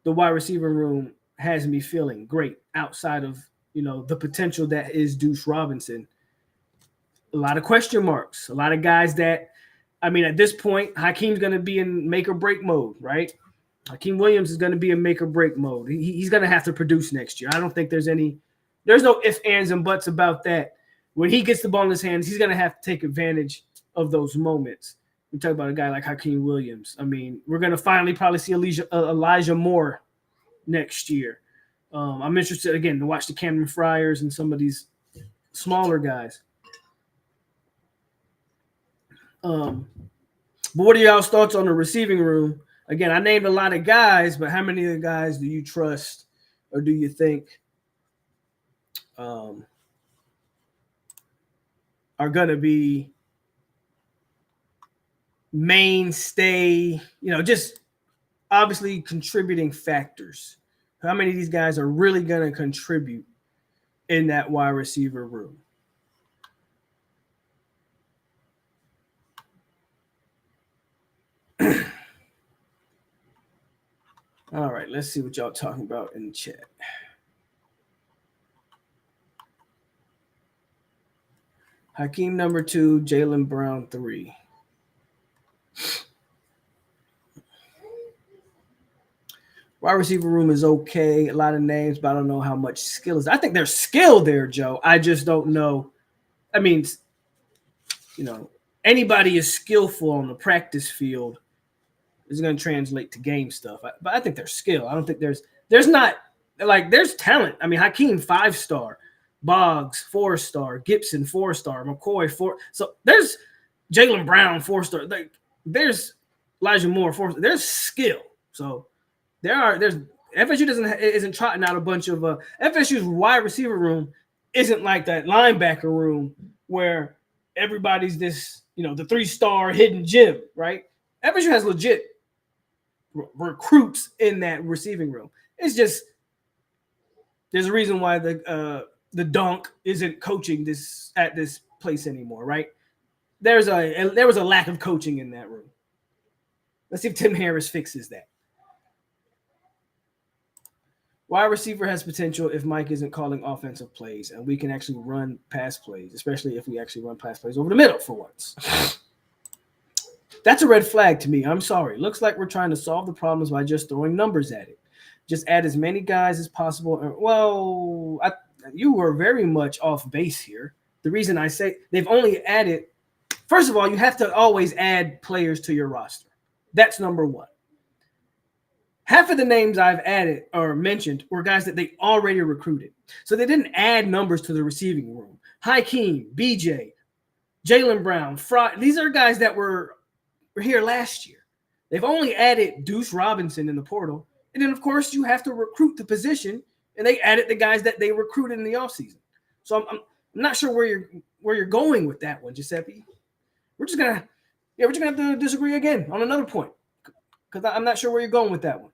the wide receiver room has me feeling great outside of, the potential that is Deuce Robinson. A lot of question marks, a lot of guys that, I mean, at this point, Hakeem's going to be in make or break mode, right? Hakeem Williams is going to be in make or break mode. He's going to have to produce next year. I don't think there's no ifs, ands, and buts about that. When he gets the ball in his hands, he's going to have to take advantage of those moments. We talk about a guy like Hakeem Williams. I mean, we're going to finally probably see Elijah Moore next year. I'm interested, again, to watch the Cameron Fryers and some of these smaller guys. But what are y'all's thoughts on the receiving room? Again, I named a lot of guys, but how many of the guys do you trust or do you think are going to be mainstay, just obviously contributing factors? How many of these guys are really going to contribute in that wide receiver room? All right, let's see what y'all talking about in the chat. Hakeem number 2, Jalen Brown 3. Wide receiver room is okay. A lot of names, but I don't know how much skill is. I think there's skill there, Joe. I just don't know. I mean, anybody is skillful on the practice field is going to translate to game stuff. But I think there's skill. I don't think there's talent. I mean, Hakeem 5-star, Boggs 4-star, Gibson 4-star, McCoy 4. So there's Jalen Brown 4-star. There's Elijah Moore 4-star. There's skill. So There's FSU isn't trotting out a bunch of FSU's wide receiver room isn't like that linebacker room where everybody's this, the 3-star hidden gem, right? FSU has legit recruits in that receiving room. It's just there's a reason why the dunk isn't coaching this at this place anymore, right? There was a lack of coaching in that room. Let's see if Tim Harris fixes that. Wide receiver has potential if Mike isn't calling offensive plays, and we can actually run pass plays, especially if we actually run pass plays over the middle for once. That's a red flag to me. I'm sorry. Looks like we're trying to solve the problems by just throwing numbers at it. Just add as many guys as possible. Well, you were very much off base here. The reason I say they've only added, first of all, you have to always add players to your roster. That's number one. Half of the names I've added or mentioned were guys that they already recruited. So they didn't add numbers to the receiving room. Hakeem, BJ, Jaylen Brown, Fry. These are guys that were here last year. They've only added Deuce Robinson in the portal. And then, of course, you have to recruit the position. And they added the guys that they recruited in the offseason. So I'm not sure where you're going with that one, Giuseppe. We're just gonna have to disagree again on another point. Because I'm not sure where you're going with that one.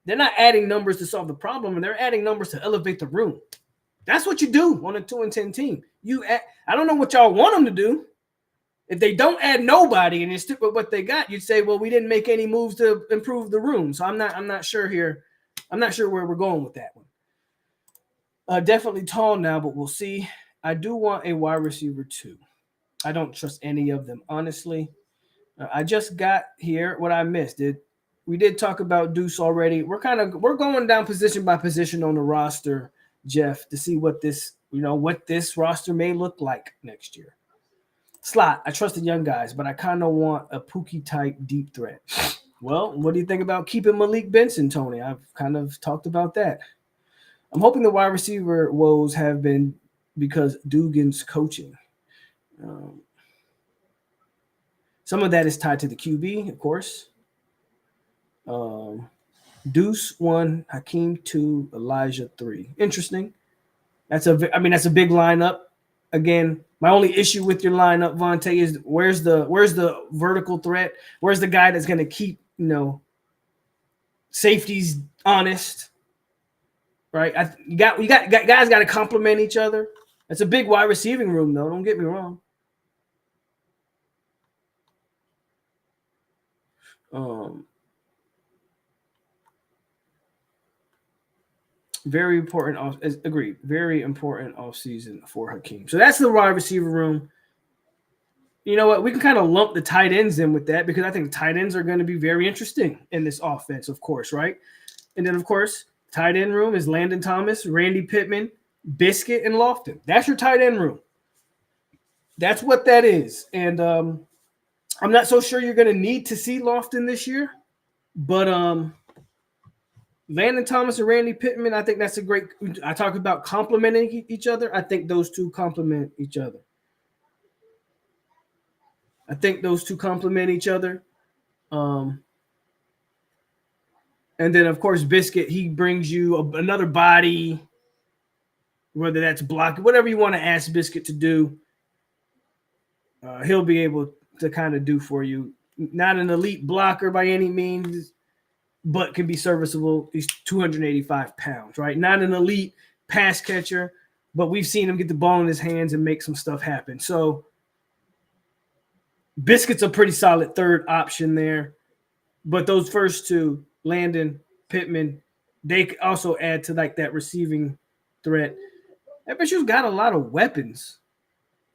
They're not adding numbers to solve the problem, and they're adding numbers to elevate the room. That's what you do on a 2-10 team. I don't know what y'all want them to do. If they don't add nobody and you stick with what they got, you'd say, well, we didn't make any moves to improve the room. So I'm not sure here. I'm not sure where we're going with that one. Definitely tall now, but we'll see. I do want a wide receiver too. I don't trust any of them, honestly. I just got here what I missed. We did talk about Deuce already. We're going down position by position on the roster, Jeff, to see what this roster may look like next year. Slot, I trust the young guys, but I kind of want a Pookie type deep threat. Well, what do you think about keeping Malik Benson, Tony? I've kind of talked about that. I'm hoping the wide receiver woes have been because Dugan's coaching. Some of that is tied to the QB, of course. Deuce 1, Hakeem 2, Elijah 3. Interesting. That's a big lineup. Again, my only issue with your lineup, Vontae, is where's the vertical threat? Where's the guy that's going to keep safeties honest? Right? You got guys got to complement each other. That's a big wide receiving room, though. Don't get me wrong. Very important. Agreed. Very important offseason for Hakeem. So that's the wide receiver room. You know what? We can kind of lump the tight ends in with that because I think tight ends are going to be very interesting in this offense, of course, right? And then, of course, tight end room is Landon Thomas, Randy Pittman, Biscuit, and Lofton. That's your tight end room. That's what that is. And I'm not so sure you're going to need to see Lofton this year, but Landon Thomas and Randy Pittman, I think that's a great – I talk about complementing each other. I think those two complement each other. And then, of course, Biscuit, he brings you another body, whether that's block, whatever you want to ask Biscuit to do, he'll be able to kind of do for you. Not an elite blocker by any means, but can be serviceable. He's 285 pounds, right? Not an elite pass catcher, but we've seen him get the ball in his hands and make some stuff happen. So Biscuit's a pretty solid third option there. But those first two, Landon, Pittman, they also add to like that receiving threat. FSU's got a lot of weapons.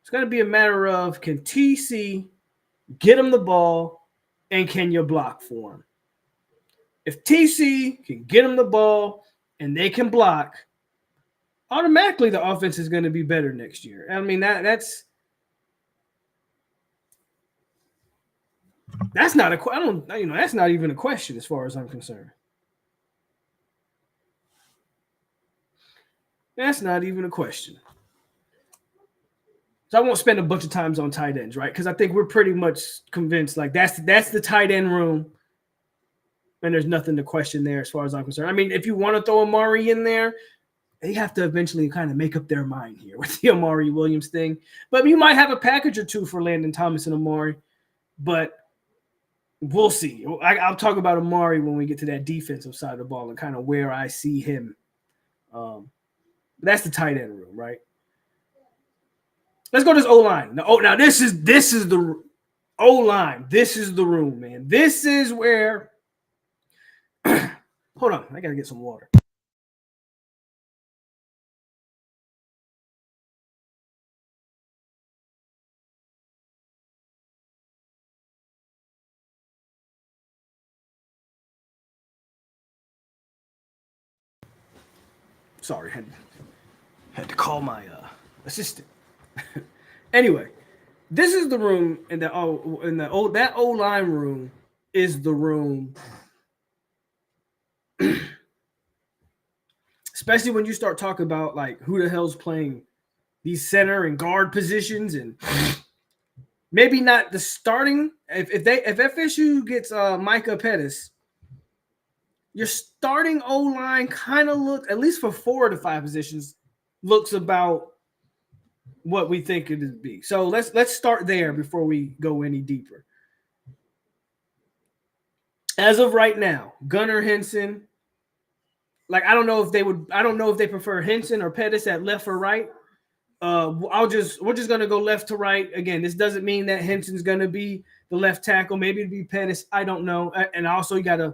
It's going to be a matter of can TC get him the ball and can you block for him? If TC can get him the ball and they can block, automatically the offense is going to be better next year. I mean, that's not that's not even a question as far as I'm concerned. That's not even a question. So I won't spend a bunch of times on tight ends, right? Because I think we're pretty much convinced like that's the tight end room. And there's nothing to question there as far as I'm concerned. I mean, if you want to throw Amari in there, they have to eventually kind of make up their mind here with the Amari Williams thing. But you might have a package or two for Landon Thomas and Amari. But we'll see. I'll talk about Amari when we get to that defensive side of the ball and kind of where I see him. That's the tight end room, right? Let's go to this O-line. Now this is the O-line. This is the room, man. This is where – hold on. I got to get some water. Sorry, had to call my assistant. Anyway, this is the room that O-line room is the room. Especially when you start talking about like who the hell's playing these center and guard positions, and maybe not the starting. If FSU gets Micah Pettis, your starting O-line kind of look, at least for 4 of the 5 positions, looks about what we think it would be. So let's start there before we go any deeper. As of right now, Gunnar Henson. Like I don't know if they prefer Henson or Pettis at left or right. We're just gonna go left to right. Again, this doesn't mean that Henson's gonna be the left tackle. Maybe it'd be Pettis. I don't know. And also you gotta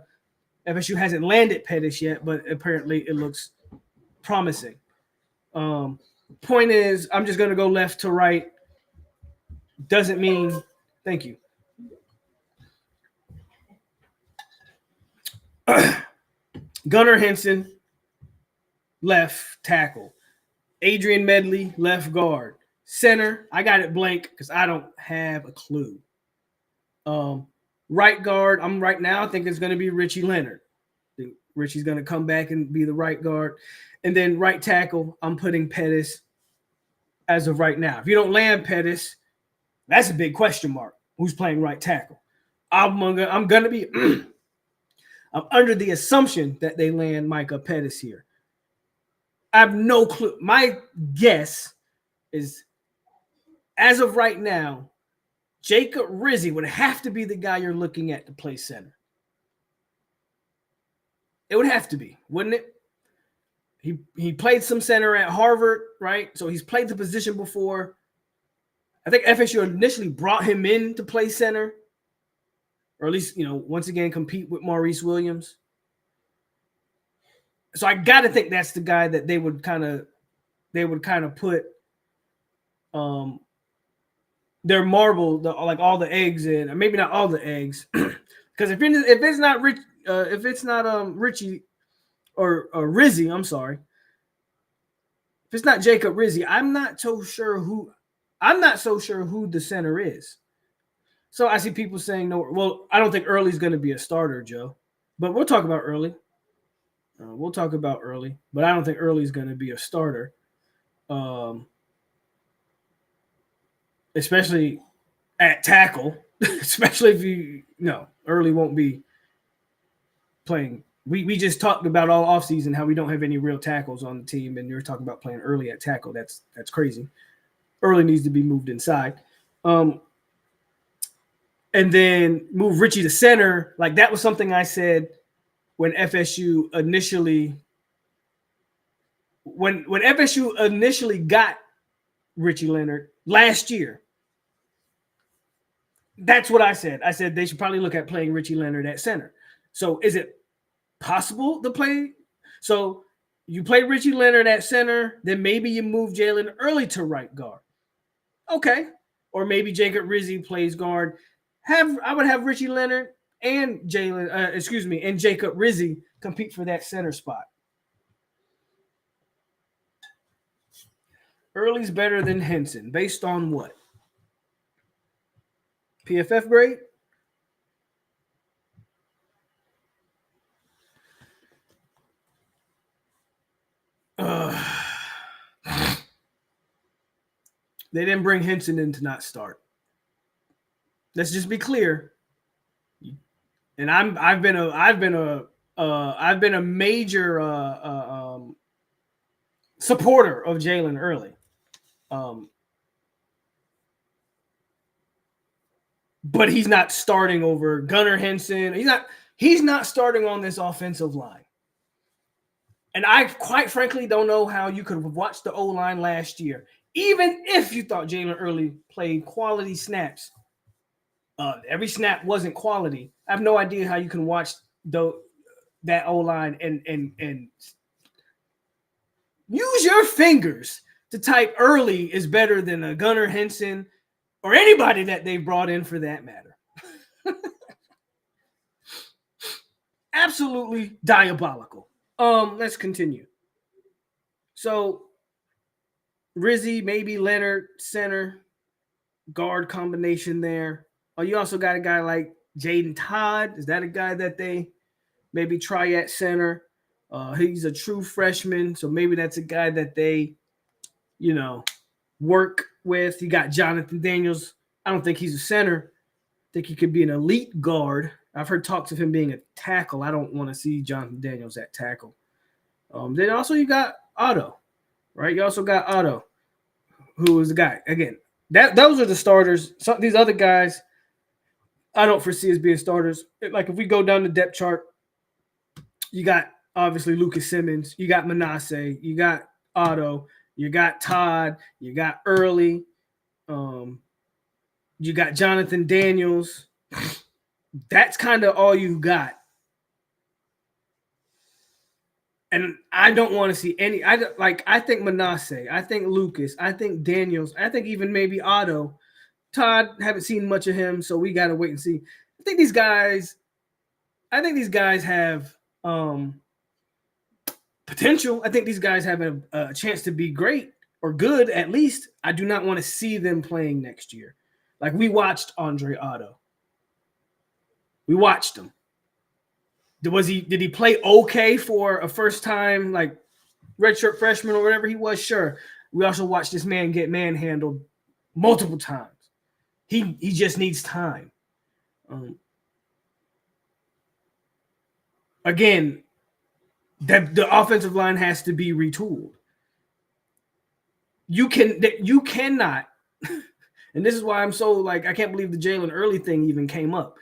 FSU hasn't landed Pettis yet, but apparently it looks promising. Point is, I'm just gonna go left to right. Doesn't mean thank you. Gunnar Henson, left tackle. Adrian Medley, left guard. Center, I got it blank because I don't have a clue. Right guard, I think it's going to be Richie Leonard. I think Richie's going to come back and be the right guard. And then right tackle, I'm putting Pettis as of right now. If you don't land Pettis, that's a big question mark. Who's playing right tackle? I'm going to be I'm under the assumption that they land Micah Pettis here. I have no clue. My guess is, as of right now, Jacob Rizzi would have to be the guy you're looking at to play center. It would have to be, wouldn't it? He played some center at Harvard, right? So he's played the position before. I think FSU initially brought him in to play center, or at least, once again, compete with Maurice Williams. So I got to think that's the guy that they would kind of put their marble, like all the eggs in, or maybe not all the eggs, because if it's not Richie or Rizzi, I'm sorry. If it's not Jacob Rizzi, I'm not so sure who the center is. So I see people saying no. Well, I don't think Early's going to be a starter, Joe, but we'll talk about Early. But I don't think Early's going to be a starter, especially at tackle. Especially if Early won't be playing. We just talked about all offseason how we don't have any real tackles on the team, and you're talking about playing Early at tackle. That's crazy. Early needs to be moved inside. And then move Richie to center. Like that was something I said when FSU initially got Richie Leonard last year. That's what I said. I said they should probably look at playing Richie Leonard at center. So is it possible to play? So you play Richie Leonard at center, then maybe you move Jalen Early to right guard. Okay. Or maybe Jacob Rizzi plays guard. I would have Richie Leonard and Jacob Rizzi compete for that center spot. Early's better than Henson. Based on what? PFF grade? They didn't bring Henson in to not start. Let's just be clear. and I've been a major supporter of Jalen Early. Um, but he's not starting over Gunnar Henson. He's not starting on this offensive line. And I quite frankly don't know how you could have watched the O-line last year, even if you thought Jalen Early played quality snaps. Every snap wasn't quality. I have no idea how you can watch that O-line and use your fingers to type Early is better than a Gunnar Henson or anybody that they brought in for that matter. Absolutely diabolical. Let's continue. So Rizzy, maybe Leonard, center, guard combination there. Oh, you also got a guy like Jaden Todd. Is that a guy that they maybe try at center? He's a true freshman, so maybe that's a guy that they, work with. You got Jonathan Daniels. I don't think he's a center. I think he could be an elite guard. I've heard talks of him being a tackle. I don't want to see Jonathan Daniels at tackle. Then also you got Otto, right? You also got Otto, who is the guy. Again, those are the starters. These other guys, I don't foresee as being starters. Like if we go down the depth chart, you got obviously Lucas Simmons, you got Manasseh, you got Otto, you got Todd, you got Early, you got Jonathan Daniels. That's kind of all you've got. And I don't want to see any. I think Manasseh, I think Lucas, I think Daniels, I think even maybe Otto. Todd, haven't seen much of him, so we got to wait and see. I think these guys have potential. I think these guys have a chance to be great or good at least. I do not want to see them playing next year. Like we watched Andre Otto. We watched him. Did he play okay for a first time like redshirt freshman or whatever he was? Sure. We also watched this man get manhandled multiple times. He just needs time. Again, the offensive line has to be retooled. You cannot, and this is why I'm so like I can't believe the Jalen Early thing even came up.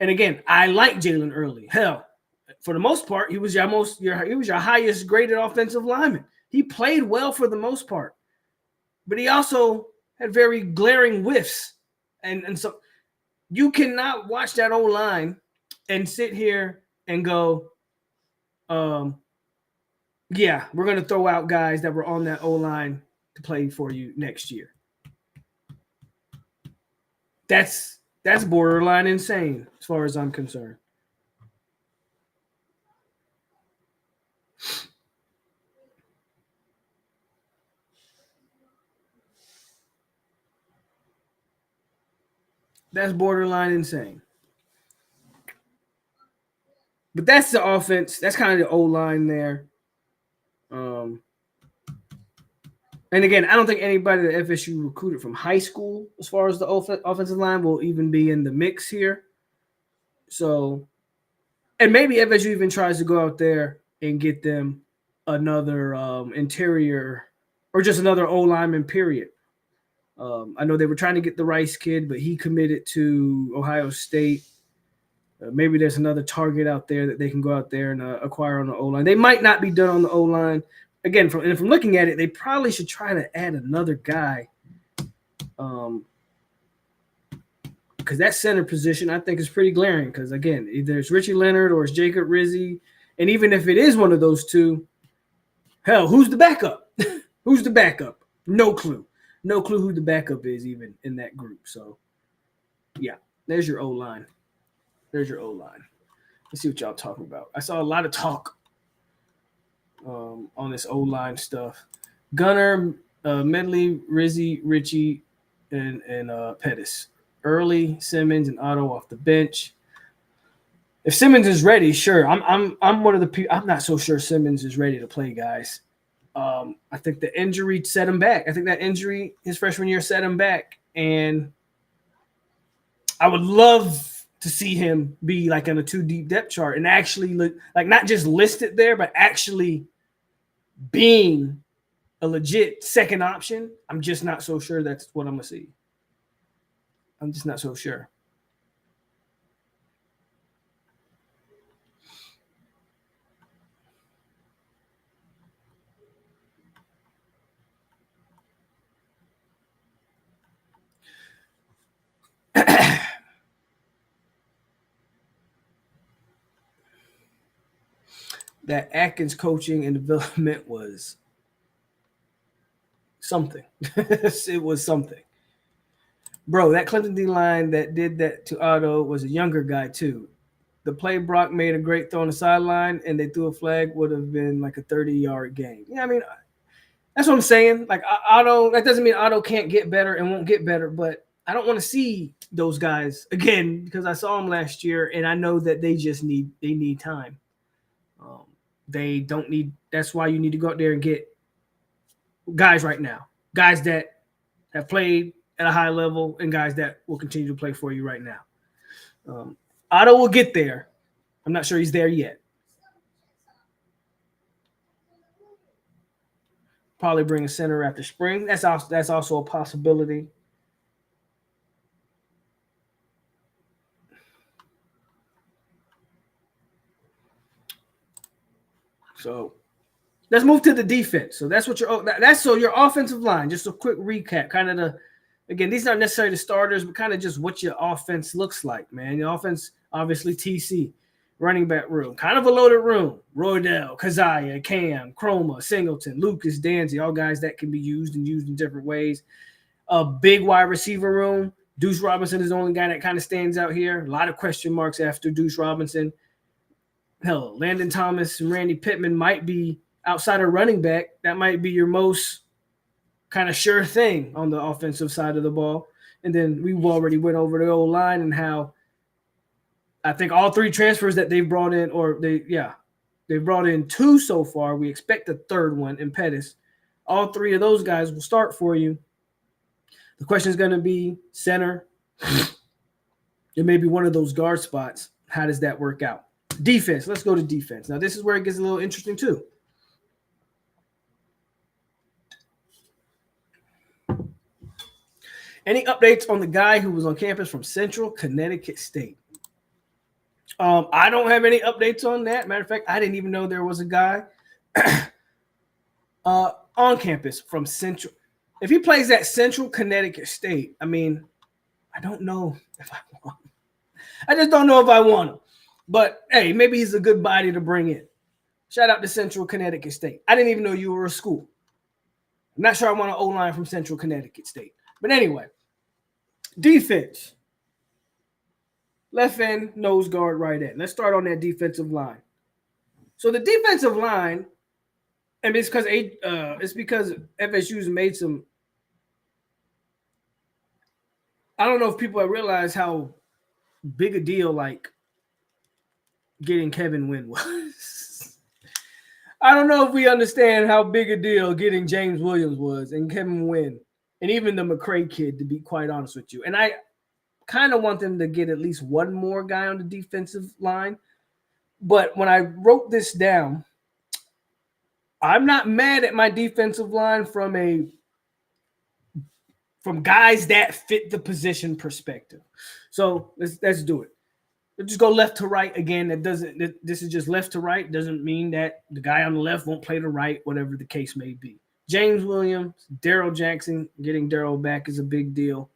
And again, I like Jalen Early. Hell, for the most part, he was your highest graded offensive lineman. He played well for the most part, but he also had very glaring whiffs, and so you cannot watch that O-line and sit here and go, yeah, we're going to throw out guys that were on that O-line to play for you next year. That's borderline insane as far as I'm concerned. That's borderline insane. But that's the offense. That's kind of the O-line there. And again, I don't think anybody that FSU recruited from high school as far as the offensive line will even be in the mix here. So, and maybe FSU even tries to go out there and get them another interior or just another O-lineman, period. I know they were trying to get the Rice kid, but he committed to Ohio State. Maybe there's another target out there that they can go out there and acquire on the O-line. They might not be done on the O-line. Again, from looking at it, they probably should try to add another guy. Because that center position, I think, is pretty glaring. Because, again, either it's Richie Leonard or it's Jacob Rizzi. And even if it is one of those two, hell, who's the backup? Who's the backup? No clue. No clue who the backup is even in that group. So, yeah, there's your O-line. There's your O-line. Let's see what y'all talking about. I saw a lot of talk on this O-line stuff. Gunnar, Medley, Rizzi, Richie, and Pettis. Early, Simmons, and Otto off the bench. If Simmons is ready, sure. I'm one of the people. I'm not so sure Simmons is ready to play, guys. I think the injury set him back. I think that injury his freshman year set him back, and I would love to see him be like on a 2 deep depth chart and actually look like not just listed there, but actually being a legit second option. I'm just not so sure that's what I'm gonna see. I'm just not so sure. That Atkins coaching and development was something. It was something. Bro, that Clemson D line that did that to Otto was a younger guy too. The play Brock made a great throw on the sideline and they threw a flag would have been like a 30-yard gain. Yeah, I mean, that's what I'm saying. Like Otto, that doesn't mean Otto can't get better and won't get better, but I don't want to see those guys again because I saw them last year and I know that they need time. They don't need. That's why you need to go out there and get guys right now, guys that have played at a high level and guys that will continue to play for you right now. Otto will get there. I'm not sure he's there yet. Probably bring a center after spring. That's also a possibility. So let's move to the defense. So that's what your offensive line. Just a quick recap. Kind of again, these aren't necessarily the starters, but kind of just what your offense looks like, man. Your offense, obviously, TC, running back room, kind of a loaded room. Roydell, Keziah, Cam, Chroma, Singleton, Lucas, Danzy, all guys that can be used in different ways. A big wide receiver room. Deuce Robinson is the only guy that kind of stands out here. A lot of question marks after Deuce Robinson. Hell, Landon Thomas and Randy Pittman might be outside of running back. That might be your most kind of sure thing on the offensive side of the ball. And then we already went over the old line and how I think all 3 transfers that they've brought in, they've brought in 2 so far. We expect a third one in Pettis. All 3 of those guys will start for you. The question is going to be center. It may be one of those guard spots. How does that work out? Defense. Let's go to defense. Now, this is where it gets a little interesting too. Any updates on the guy who was on campus from Central Connecticut State? I don't have any updates on that. Matter of fact, I didn't even know there was a guy on campus from Central. If he plays at Central Connecticut State, I mean, I don't know if I want him. I just don't know if I want him. But, hey, maybe he's a good body to bring in. Shout out to Central Connecticut State. I didn't even know you were a school. I'm not sure I want an O-line from Central Connecticut State. But anyway, defense. Left end, nose guard, right end. Let's start on that defensive line. So the defensive line, and it's because FSU's made some. I don't know if people have realized how big a deal like getting Kevin Wynn was. I don't know if we understand how big a deal getting James Williams was and Kevin Wynn and even the McCray kid, to be quite honest with you. And I kind of want them to get at least one more guy on the defensive line. But when I wrote this down, I'm not mad at my defensive line from guys that fit the position perspective. So let's do it. Let's just go left to right again. This is just left to right. Doesn't mean that the guy on the left won't play to right, whatever the case may be. James Williams, Darrell Jackson, getting Darrell back is a big deal.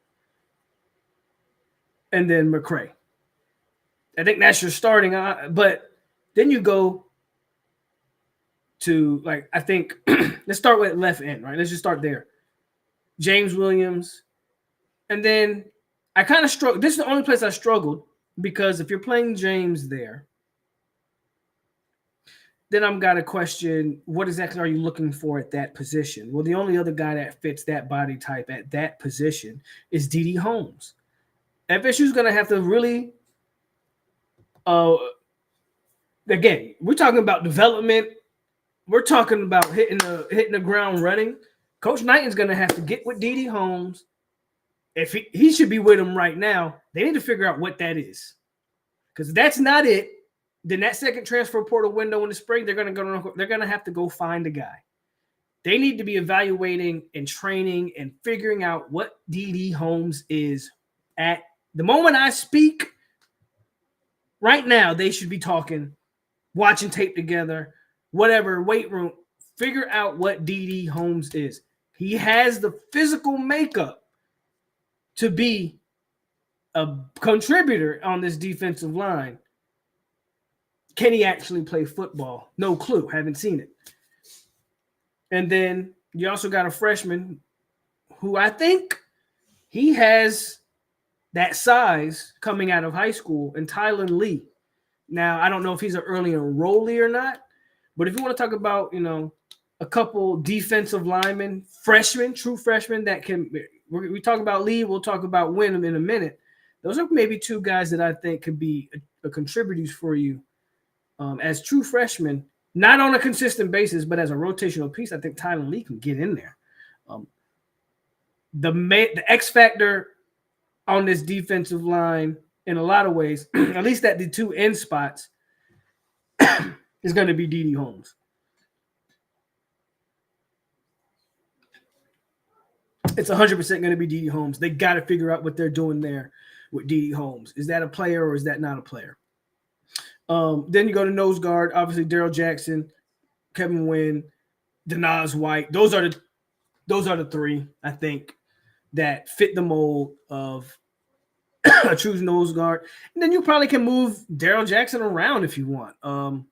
And then McCray. I think that's your starting. But then you go to, I think, let's start with left end, right? Let's just start there. James Williams. And then I kind of struggled. This is the only place I struggled because if you're playing James there, then I'm got to question what exactly are you looking for at that position? Well, the only other guy that fits that body type at that position is D.D. Holmes. FSU's going to have to really again, we're talking about development. We're talking about hitting the ground running. Coach Knighton's going to have to get with D.D. Holmes. If he should be with him right now, they need to figure out what that is. Because that's not it. Then that second transfer portal window in the spring, they're gonna have to go find a guy. They need to be evaluating and training and figuring out what D.D. Holmes is at the moment I speak. Right now, they should be talking, watching tape together, whatever, weight room. Figure out what D.D. Holmes is. He has the physical makeup to be a contributor on this defensive line. Can he actually play football? No clue. Haven't seen it. And then you also got a freshman who I think he has that size coming out of high school, and Tylen Lee. Now, I don't know if he's an early enrollee or not, but if you want to talk about, a couple defensive linemen, freshmen, true freshmen that can – we talk about Lee, we'll talk about Wyndham in a minute. Those are maybe two guys that I think could be a contributors for you as true freshmen, not on a consistent basis, but as a rotational piece. I think Tylen Lee can get in there. The X factor on this defensive line in a lot of ways, at least at the two end spots, is going to be D.D. Holmes. It's 100% going to be D.D. Holmes. They got to figure out what they're doing there with D.D. Holmes. Is that a player or is that not a player? Then you go to nose guard. Obviously, Darrell Jackson, Kevin Wynn, Denaz White. Those are the three, I think, that fit the mold of a true nose guard. And then you probably can move Darrell Jackson around if you want,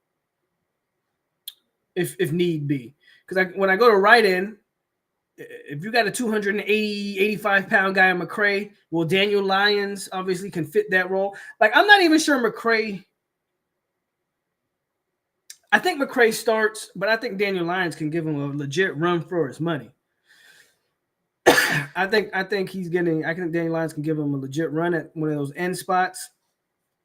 if need be. Because when I go to right end, if you got a 280, 85-pound guy in McCray, well, Daniel Lyons obviously can fit that role. Like, I'm not even sure McCray – I think McCray starts, but I think Daniel Lyons can give him a legit run for his money. I think Daniel Lyons can give him a legit run at one of those end spots.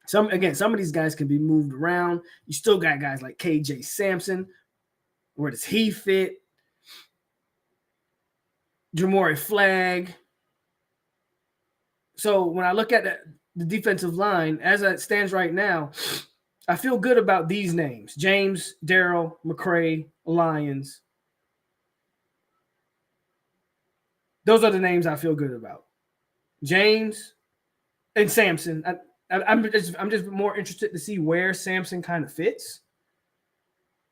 Some of these guys can be moved around. You still got guys like KJ Sampson. Where does he fit? Jamori Flagg. So when I look at the defensive line, as it stands right now, I feel good about these names. James, Darrell, McCray, Lyons. Those are the names I feel good about. James and Sampson. I'm just more interested to see where Sampson kind of fits.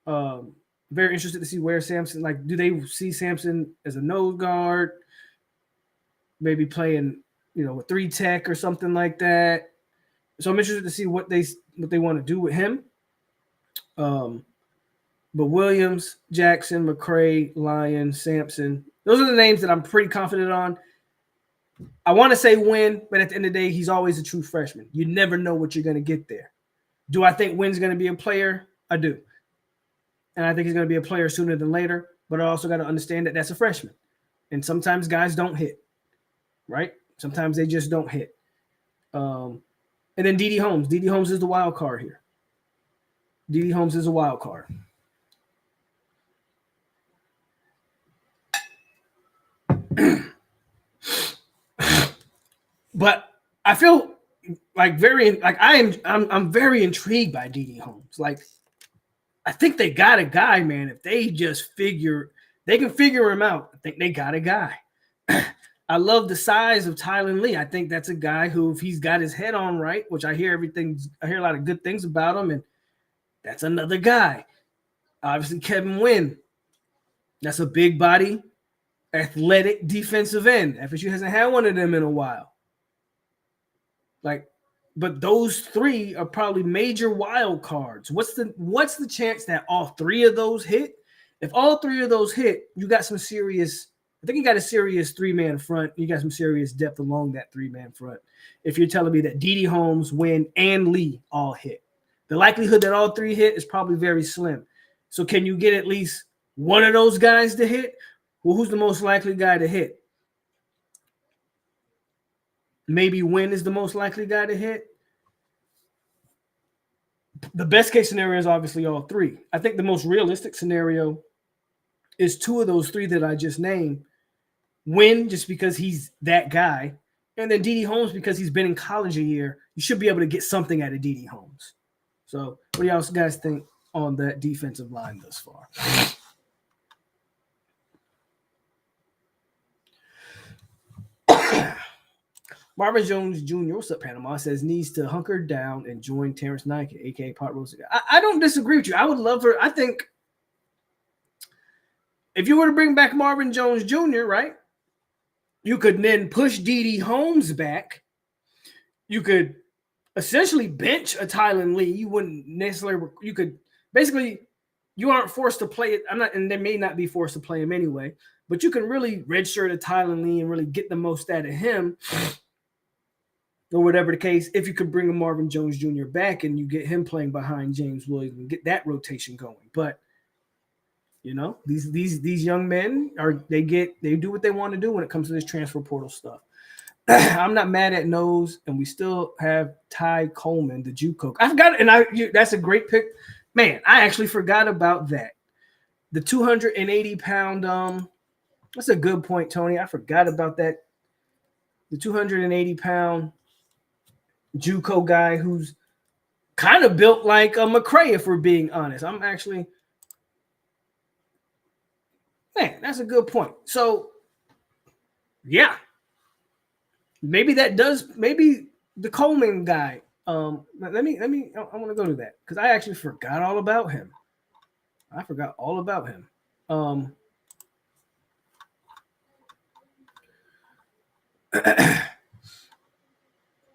Very interested to see where Sampson, like, do they see Sampson as a nose guard, maybe playing, a 3-tech or something like that. So I'm interested to see what they want to do with him. But Williams, Jackson, McCray, Lyons, Sampson, those are the names that I'm pretty confident on. I want to say Wynn, but at the end of the day, he's always a true freshman. You never know what you're going to get there. Do I think Wynn's going to be a player? I do. And I think he's going to be a player sooner than later, but I also got to understand that that's a freshman. And sometimes guys don't hit, right? Sometimes they just don't hit. And then D.D. Holmes. D.D. Holmes is the wild card here. D.D. Holmes is a wild card. But I feel like I'm very intrigued by D.D. Holmes. Like, I think they got a guy, man. If they just they can figure him out. I think they got a guy. I love the size of Tylen Lee. I think that's a guy who, if he's got his head on right, which I hear a lot of good things about him, and that's another guy. Obviously, Kevin Wynn. That's a big body, athletic defensive end. FSU hasn't had one of them in a while. But those three are probably major wild cards. What's the chance that all three of those hit? If all three of those hit, you got some serious. I think you got a serious 3-man front. You got some serious depth along that 3-man front. If you're telling me that D.D. Holmes, Wynn, and Lee all hit, the likelihood that all three hit is probably very slim. So can you get at least one of those guys to hit? Well, who's the most likely guy to hit? Maybe Wynn is the most likely guy to hit. The best case scenario is obviously all three. I think the most realistic scenario is two of those three that I just named. Wynn, just because he's that guy, And then D.D. Holmes, because he's been in college a year, you should be able to get something out of D.D. Holmes. So what do y'all guys think on that defensive line thus far? Marvin Jones Jr., what's up, Panama, says needs to hunker down and join Terrence Nike, a.k.a. Pot Roast. I don't disagree with you. I would love for, I think, if you were to bring back Marvin Jones Jr., right, you could then push D.D. Holmes back. You could essentially bench a Tylen Lee. You wouldn't necessarily, you could basically, you aren't forced to play it. And they may not be forced to play him anyway, but you can really redshirt a Tylen Lee and really get the most out of him, or whatever the case, if you could bring a Marvin Jones Jr. back and you get him playing behind James Williams and get that rotation going. But you know, these young men they do what they want to do when it comes to this transfer portal stuff. I'm not mad at Nose, and we still have Ty Coleman, the JUCO. I forgot, and that's a great pick, man. I actually forgot about that. The 280-pound. That's a good point, Tony. I forgot about that. The 280-pound JUCO guy who's kind of built like a McCray, if we're being honest. I'm actually, man, that's a good point. So, yeah, maybe the Coleman guy. I want to go to that because I actually forgot all about him.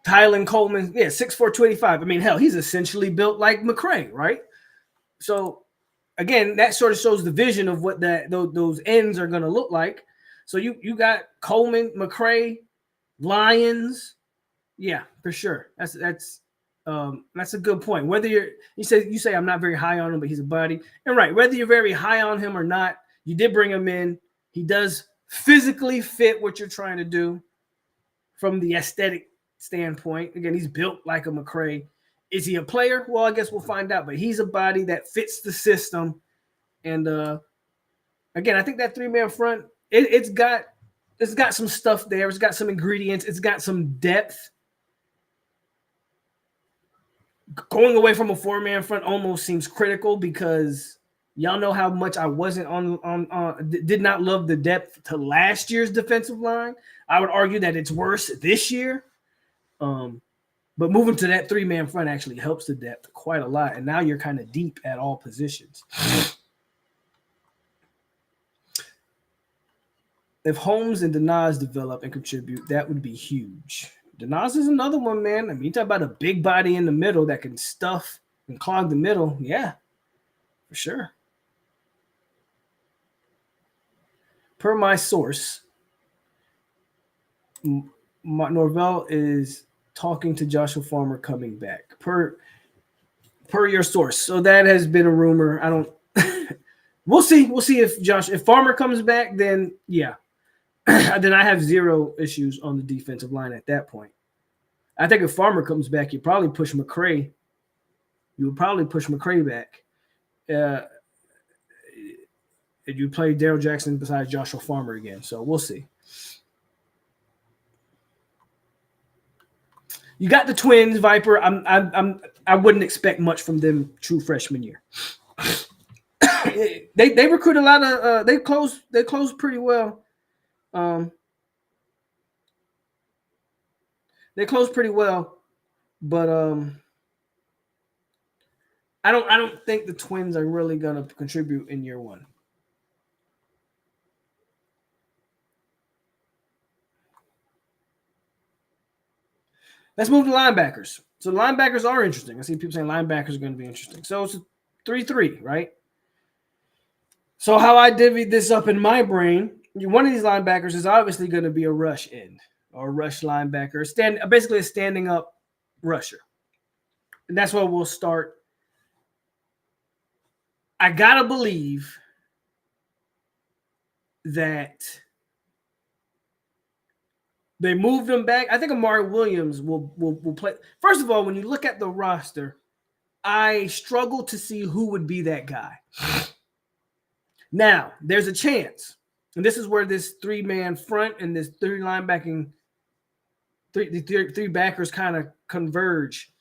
Tylen Coleman, 6'4", 285. I mean, hell, he's essentially built like McCray, right? So, again, that sort of shows the vision of what those ends are going to look like. So you got Coleman, McCray, Lyons, yeah, for sure. That's a good point. Whether you say I'm not very high on him, but he's a body, and right, whether you're very high on him or not, you did bring him in. He does physically fit what you're trying to do from the aesthetic standpoint. Again, he's built like a McCray. Is he a player? Well, I guess we'll find out. But he's a body that fits the system. And again, I think that 3-man front, it's got some stuff there. It's got some ingredients. It's got some depth. Going away from a 4-man front almost seems critical because y'all know how much I wasn't did not love the depth to last year's defensive line. I would argue that it's worse this year. But moving to that 3-man front actually helps the depth quite a lot. And now you're kind of deep at all positions. If Holmes and Denaz develop and contribute, that would be huge. Denaz is another one, man. I mean, you talk about a big body in the middle that can stuff and clog the middle. Yeah, for sure. Per my source, Norvell is talking to Joshua Farmer coming back. Per your source. So that has been a rumor. I don't we'll see. We'll see if Farmer comes back, then yeah. Then I have zero issues on the defensive line at that point. I think if Farmer comes back, you probably push McCray. You would probably push McCray back. And you play Daryl Jackson besides Joshua Farmer again. So we'll see. You got the Twins, Viper. I wouldn't expect much from them true freshman year. They recruit a lot of they close pretty well. They close pretty well, but I don't think the Twins are really gonna contribute in year one. Let's move to linebackers. So linebackers are interesting. I see people saying linebackers are going to be interesting. So it's a 3-3, right? So how I divvied this up in my brain, one of these linebackers is obviously going to be a rush end or a rush linebacker, basically a standing up rusher. And that's where we'll start. I got to believe that they moved him back. I think Amari Williams will play. First of all, when you look at the roster, I struggle to see who would be that guy. Now, there's a chance, and this is where this 3-man front and this 3 linebacking three backers kind of converge.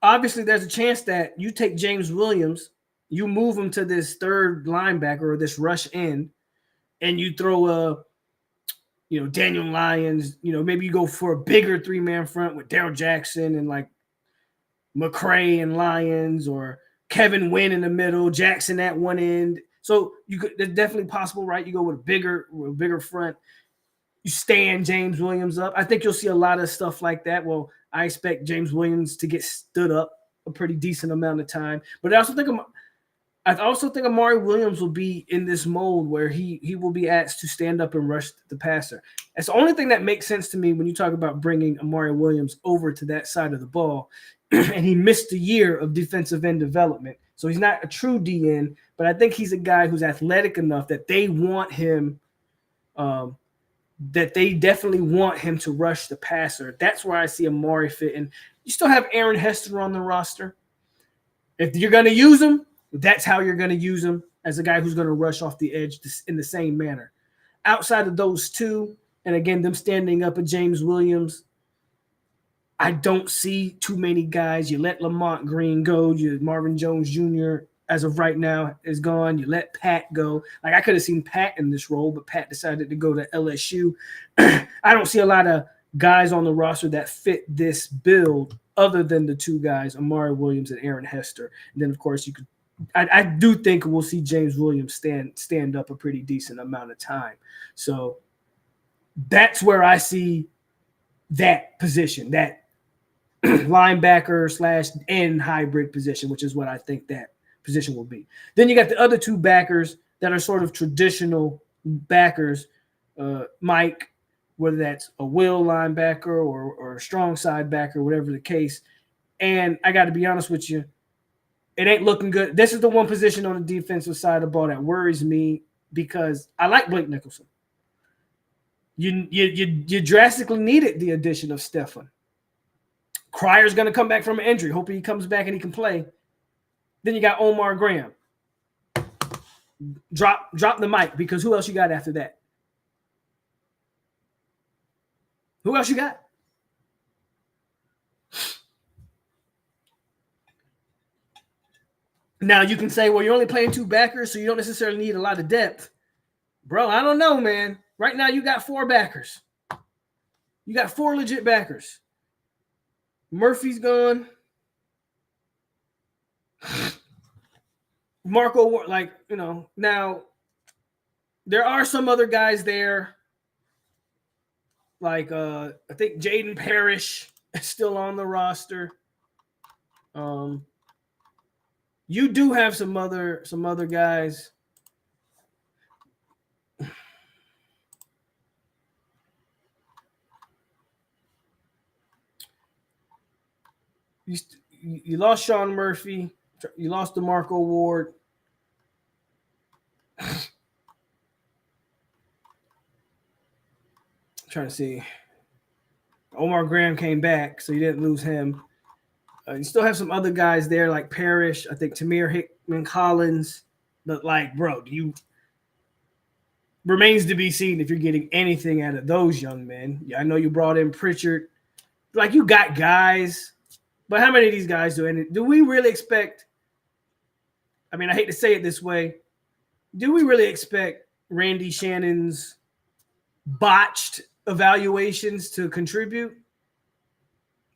Obviously, there's a chance that you take James Williams, you move him to this third linebacker or this rush end, and you throw Daniel Lyons. Maybe you go for a bigger 3-man front with Darrell Jackson and like McCray and Lyons, or Kevin Wynn in the middle, Jackson at one end. So it's definitely possible, right? You go with a bigger front. You stand James Williams up. I think you'll see a lot of stuff like that. Well, I expect James Williams to get stood up a pretty decent amount of time. But I also think Amari Williams will be in this mold where he will be asked to stand up and rush the passer. That's the only thing that makes sense to me when you talk about bringing Amari Williams over to that side of the ball. And he missed a year of defensive end development. So he's not a true DN, but I think he's a guy who's athletic enough that they want him that they definitely want him to rush the passer. That's where I see Amari fitting. You still have Aaron Hester on the roster. If you're going to use him, that's how you're going to use him, as a guy who's going to rush off the edge in the same manner. Outside of those two, and again, them standing up at James Williams, I don't see too many guys. You let Lamont Green go. Marvin Jones Jr., as of right now, is gone. You let Pat go. Like, I could have seen Pat in this role, but Pat decided to go to LSU. I don't see a lot of guys on the roster that fit this build other than the two guys, Amari Williams and Aaron Hester. And then, of course, I do think we'll see James Williams stand up a pretty decent amount of time. So that's where I see that position, that linebacker / end hybrid position, which is what I think that position will be. Then you got the other two backers that are sort of traditional backers, Mike, whether that's a will linebacker or a strong side backer, whatever the case. And I got to be honest with you, it ain't looking good. This is the one position on the defensive side of the ball that worries me, because I like Blake Nicholson. You drastically needed the addition of Stefan. Cryer's going to come back from an injury. Hoping he comes back and he can play. Then you got Omar Graham. Drop the mic, because who else you got after that? Who else you got? Now you can say, well, you're only playing two backers, so you don't necessarily need a lot of depth. Bro, I don't know, man. Right now you got 4 backers. You got 4 legit backers. Murphy's gone. Marco, now there are some other guys there. Like, I think Jaden Parrish is still on the roster. You do have some other guys. You lost Sean Murphy. You lost DeMarco Ward. Trying to see. Omar Graham came back, so you didn't lose him. You still have some other guys there like Parrish. I think Tamir Hickman Collins. But bro, remains to be seen if you're getting anything out of those young men. Yeah, I know you brought in Pritchard. You got guys, but how many of these guys do we really expect? I mean, I hate to say it this way. Do we really expect Randy Shannon's botched evaluations to contribute?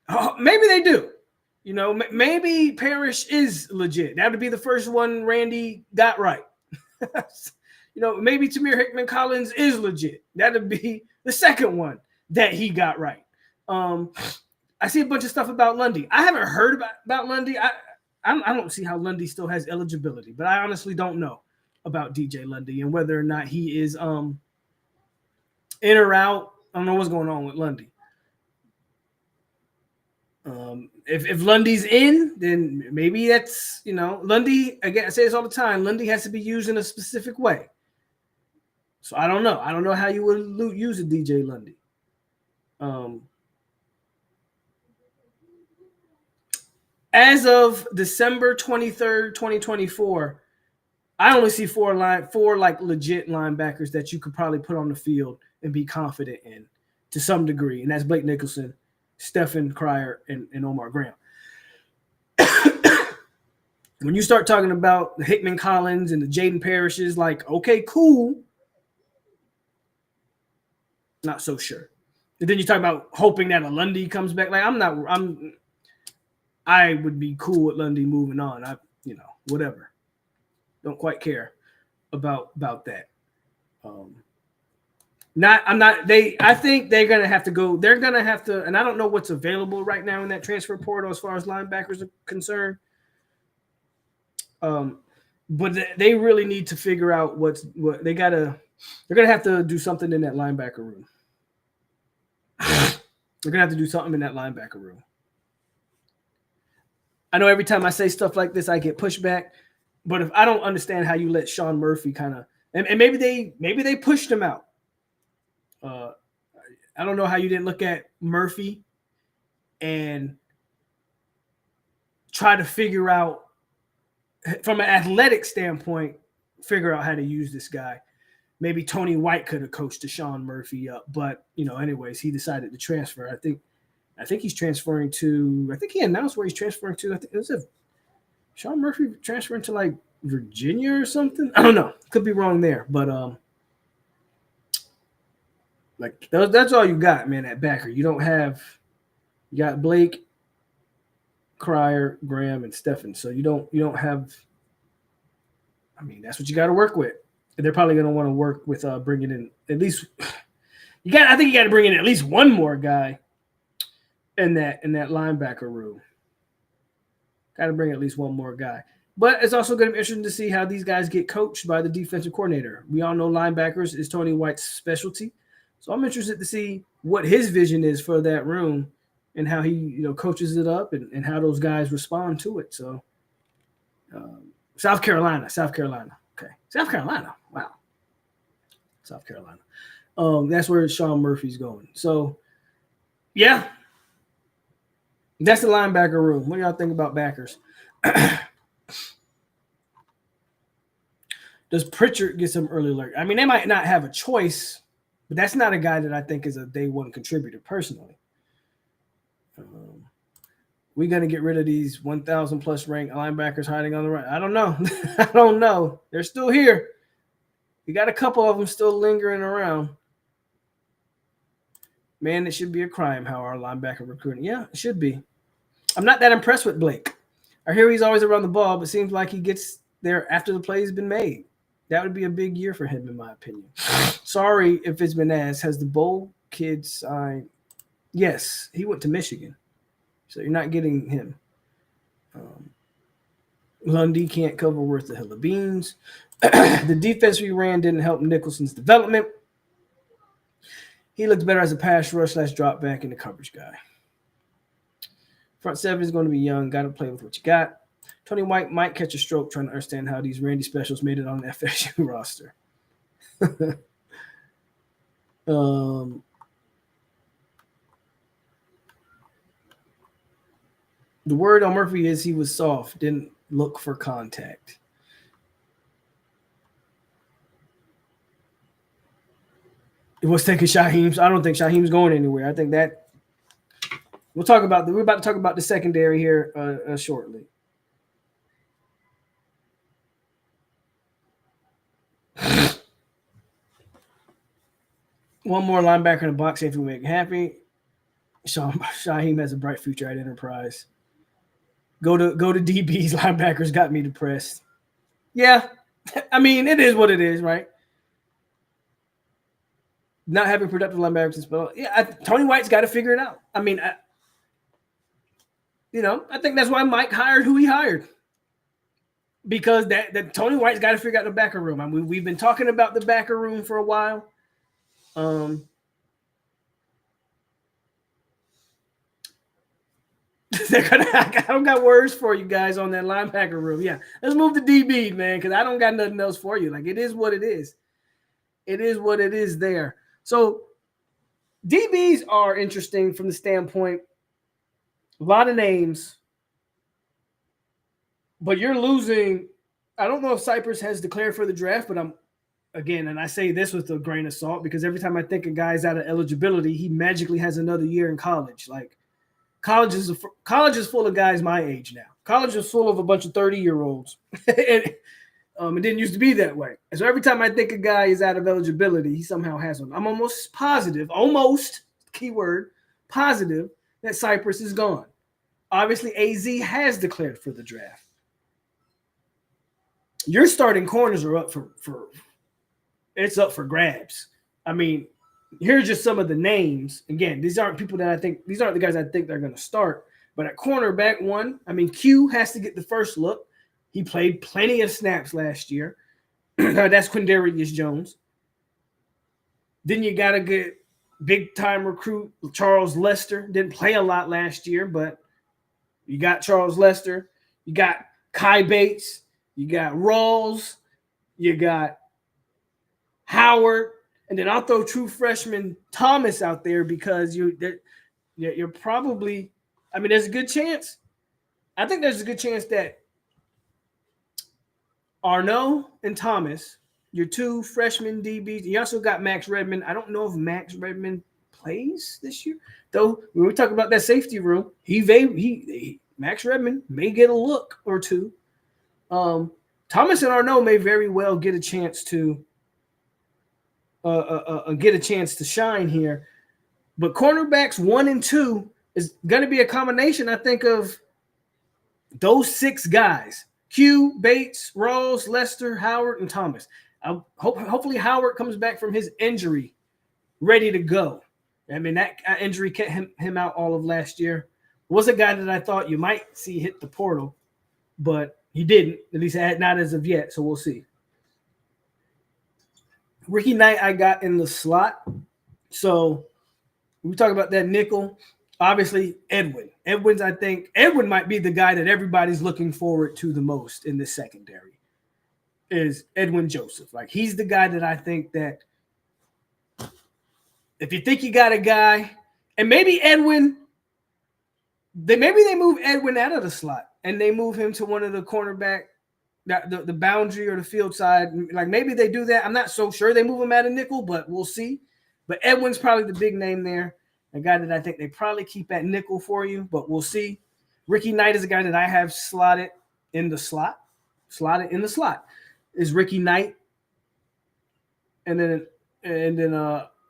Oh, maybe they do. Maybe Parrish is legit. That would be the first one Randy got right. Maybe Tamir Hickman Collins is legit. That would be the second one that he got right. I see a bunch of stuff about Lundy. I haven't heard about Lundy. I don't see how Lundy still has eligibility, but I honestly don't know about DJ Lundy and whether or not he is in or out. I don't know what's going on with Lundy. If Lundy's in, then maybe that's, Lundy, again, I say this all the time, Lundy has to be used in a specific way. So I don't know. I don't know how you would use a DJ Lundy. As of December 23rd, 2024, I only see four legit linebackers that you could probably put on the field and be confident in. to some degree, and that's Blake Nicholson, Stephen Cryer, and Omar Graham. When you start talking about the Hickman Collins and the Jaden Parishes, like, okay, cool. Not so sure. And then you talk about hoping that a Lundy comes back. Like, I would be cool with Lundy moving on. Whatever. Don't quite care about that. I think they're gonna have to go. They're gonna have to, and I don't know what's available right now in that transfer portal as far as linebackers are concerned. But they really need to figure out what they're gonna have to do something in that linebacker room. They're gonna have to do something in that linebacker room. I know every time I say stuff like this, I get pushback. But if I don't understand how you let Sean Murphy kind of, and maybe they pushed him out. I don't know how you didn't look at Murphy and try to figure out, from an athletic standpoint, figure out how to use this guy. Maybe Tony White could have coached Deshaun Murphy up, but anyways, he decided to transfer. I think he's transferring to. I think he announced where he's transferring to. I think it was Sean Murphy transferring to like Virginia or something. I don't know. Could be wrong there, but like that's all you got, man. At backer, you got Blake, Cryer, Graham, and Stephen. So you don't have. I mean, that's what you got to work with. And they're probably going to want to work with bringing in at least. I think you got to bring in at least one more guy in that linebacker room. Got to bring at least one more guy. But it's also going to be interesting to see how these guys get coached by the defensive coordinator. We all know linebackers is Tony White's specialty. So I'm interested to see what his vision is for that room and how he coaches it up and how those guys respond to it. So South Carolina. Okay. South Carolina. Wow. South Carolina. That's where Sean Murphy's going. So, yeah. That's the linebacker room. What do y'all think about backers? Does Pritchard get some early alert? I mean, they might not have a choice, but that's not a guy that I think is a day one contributor personally. We're going to get rid of these 1,000 plus ranked linebackers hiding on the right. I don't know. I don't know. They're still here. We got a couple of them still lingering around. Man, it should be a crime how our linebacker recruiting. Yeah, it should be. I'm not that impressed with Blake. I hear he's always around the ball, but seems like he gets there after the play's been made. That would be a big year for him, in my opinion. Sorry if it's been asked. Has the Bowl kid signed? Yes, he went to Michigan. So you're not getting him. Lundy can't cover worth a hill of beans. The defense we ran didn't help Nicholson's development. He looks better as a pass rush / drop back and the coverage guy. Front seven is going to be young. Got to play with what you got. Tony White might catch a stroke trying to understand how these Randy specials made it on the FSU roster. The word on Murphy is he was soft, didn't look for contact. It was taking Shaheem's. I don't think Shaheem's going anywhere. I think that we're about to talk about the secondary here shortly. One more linebacker in the box safety will make it happy. Shaheem has a bright future at Enterprise. Go to DB's linebackers got me depressed. Yeah, I mean, it is what it is, right? Not having productive linebackers, but Tony White's got to figure it out. I mean, I think that's why Mike hired who he hired, because that Tony White's got to figure out the backer room. I mean, we've been talking about the backer room for a while. I don't got words for you guys on that linebacker room. Yeah, let's move to DB, man, because I don't got nothing else for you. Like, it is what it is. It is what it is there. So DBs are interesting from the standpoint, a lot of names, but you're losing. I don't know if Cypress has declared for the draft, but again, and I say this with a grain of salt because every time I think a guy's out of eligibility, he magically has another year in college. Like college is full of guys my age now. College is full of a bunch of 30-year-olds. and it didn't used to be that way. And so every time I think a guy is out of eligibility, he somehow has one. I'm almost positive, keyword, positive, that Cypress is gone. Obviously, AZ has declared for the draft. Your starting corners are up for it's up for grabs. I mean, here's just some of the names. Again, these aren't the guys I think they're going to start. But at cornerback one, I mean, Q has to get the first look. He played plenty of snaps last year. That's Quindarius Jones. Then you got to get big-time recruit Charles Lester. Didn't play a lot last year, but you got Charles Lester. You got Kai Bates. You got Rawls. You got Howard. And then I'll throw true freshman Thomas out there because you're probably – I mean, there's a good chance. I think there's a good chance that Arnaud and Thomas, your two freshman DBs. You also got Max Redmond. I don't know if Max Redmond plays this year. Though when we talk about that safety room, Max Redmond may get a look or two. Thomas and Arnaud may very well get a chance to shine here. But cornerbacks 1 and 2 is going to be a combination, I think, of those 6 guys. Q, Bates, Rawls, Lester, Howard, and Thomas. Hopefully Howard comes back from his injury ready to go. I mean, that injury kept him out all of last year. Was a guy that I thought you might see hit the portal, but he didn't, at least not as of yet, so we'll see. Ricky Knight I got in the slot. So we talk about that nickel. Obviously, Edwin. Edwin might be the guy that everybody's looking forward to the most in this secondary is Edwin Joseph. Like, he's the guy that I think that if you think you got a guy, and maybe Edwin, they move Edwin out of the slot and they move him to one of the cornerback, the boundary or the field side. Like, maybe they do that. I'm not so sure they move him out of nickel, but we'll see. But Edwin's probably the big name there. A guy that I think they probably keep at nickel for you, but we'll see. Ricky Knight is a guy that I have slotted in the slot. Is Ricky Knight. And then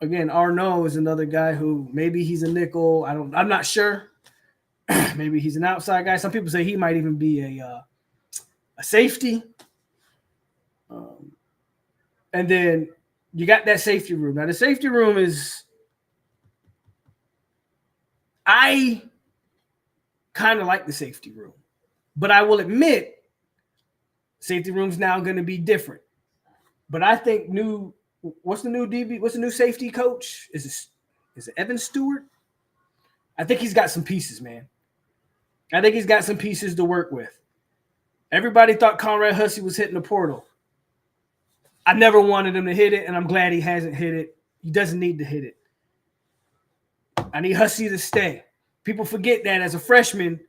again, Arnaud is another guy who maybe he's a nickel. I'm not sure. Maybe he's an outside guy. Some people say he might even be a safety. And then you got that safety room. Now the safety room is I kind of like the safety room, but I will admit safety room's now going to be different. But I think what's the new DB? What's the new safety coach? Is it Evan Stewart? I think he's got some pieces, man. I think he's got some pieces to work with. Everybody thought Conrad Hussey was hitting the portal. I never wanted him to hit it, and I'm glad he hasn't hit it. He doesn't need to hit it. I need Hussey to stay. People forget that as a freshman,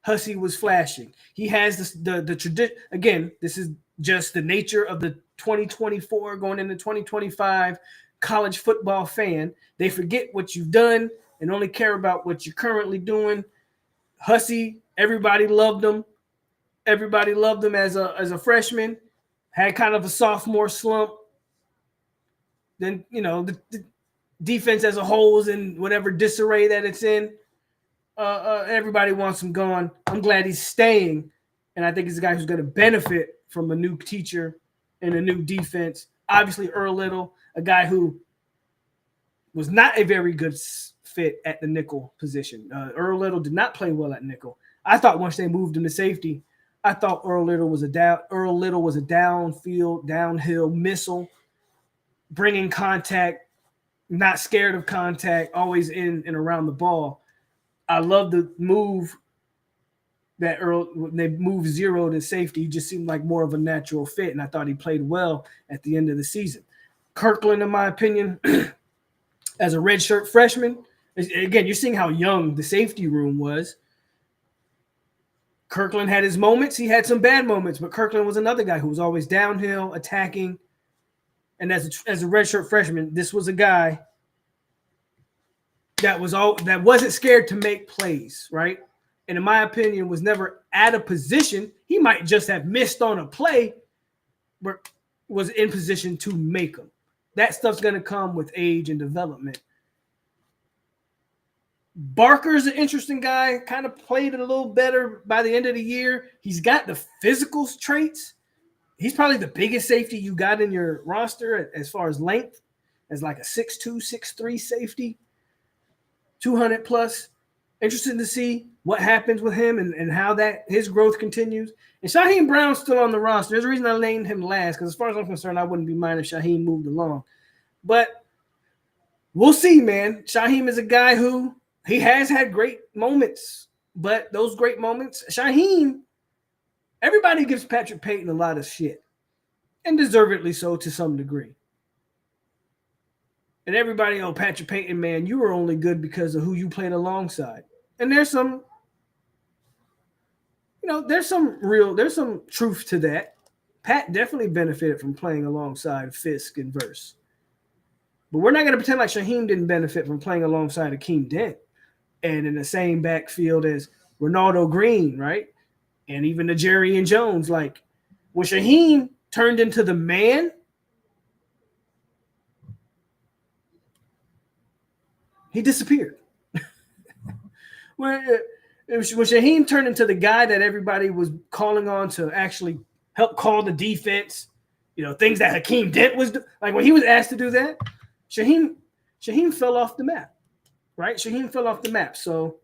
Hussey was flashing. He has the tradition. Again, this is just the nature of the 2024 going into 2025 college football fan. They forget what you've done and only care about what you're currently doing. Hussey, everybody loved him. Everybody loved him as a freshman. Had kind of a sophomore slump. Then, the defense as a whole is in whatever disarray that it's in. Everybody wants him gone. I'm glad he's staying. And I think he's a guy who's going to benefit from a new teacher and a new defense. Obviously, Earl Little, a guy who was not a very good fit at the nickel position. Earl Little did not play well at nickel. I thought once they moved him to safety, I thought Earl Little was a downfield, downhill missile, bringing contact, not scared of contact, always in and around the ball. I love the move that when they moved 0 to safety. He just seemed like more of a natural fit, and I thought he played well at the end of the season. Kirkland, in my opinion, as a redshirt freshman, again, you're seeing how young the safety room was. Kirkland had his moments. He had some bad moments, but Kirkland was another guy who was always downhill, attacking. And as a redshirt freshman, this was a guy that wasn't scared to make plays, right? And in my opinion, was never out of position. He might just have missed on a play, but was in position to make them. That stuff's going to come with age and development. Barker's an interesting guy, kind of played it a little better by the end of the year. He's got the physical traits. He's probably the biggest safety you got in your roster as far as length, as like a 6'2", 6'3" safety, 200 plus. Interesting to see what happens with him and how that his growth continues. And Shaheem Brown's still on the roster. There's a reason I named him last, because as far as I'm concerned, I wouldn't be mind if Shaheem moved along. But we'll see, man. Shaheem is a guy who he has had great moments, but those great moments, Shaheem, everybody gives Patrick Payton a lot of shit, and deservedly so to some degree. And everybody, oh, Patrick Payton, man, you were only good because of who you played alongside. And there's some truth to that. Pat definitely benefited from playing alongside Fisk and Verse. But we're not going to pretend like Shaheem didn't benefit from playing alongside Akeem Dent and in the same backfield as Ronaldo Green, right? And even the Jerry and Jones. Like, when Shaheem turned into the man, he disappeared. when Shaheem turned into the guy that everybody was calling on to actually help call the defense, things that Hakeem Dent was like when he was asked to do that, Shaheem fell off the map, right? Shaheem fell off the map. So,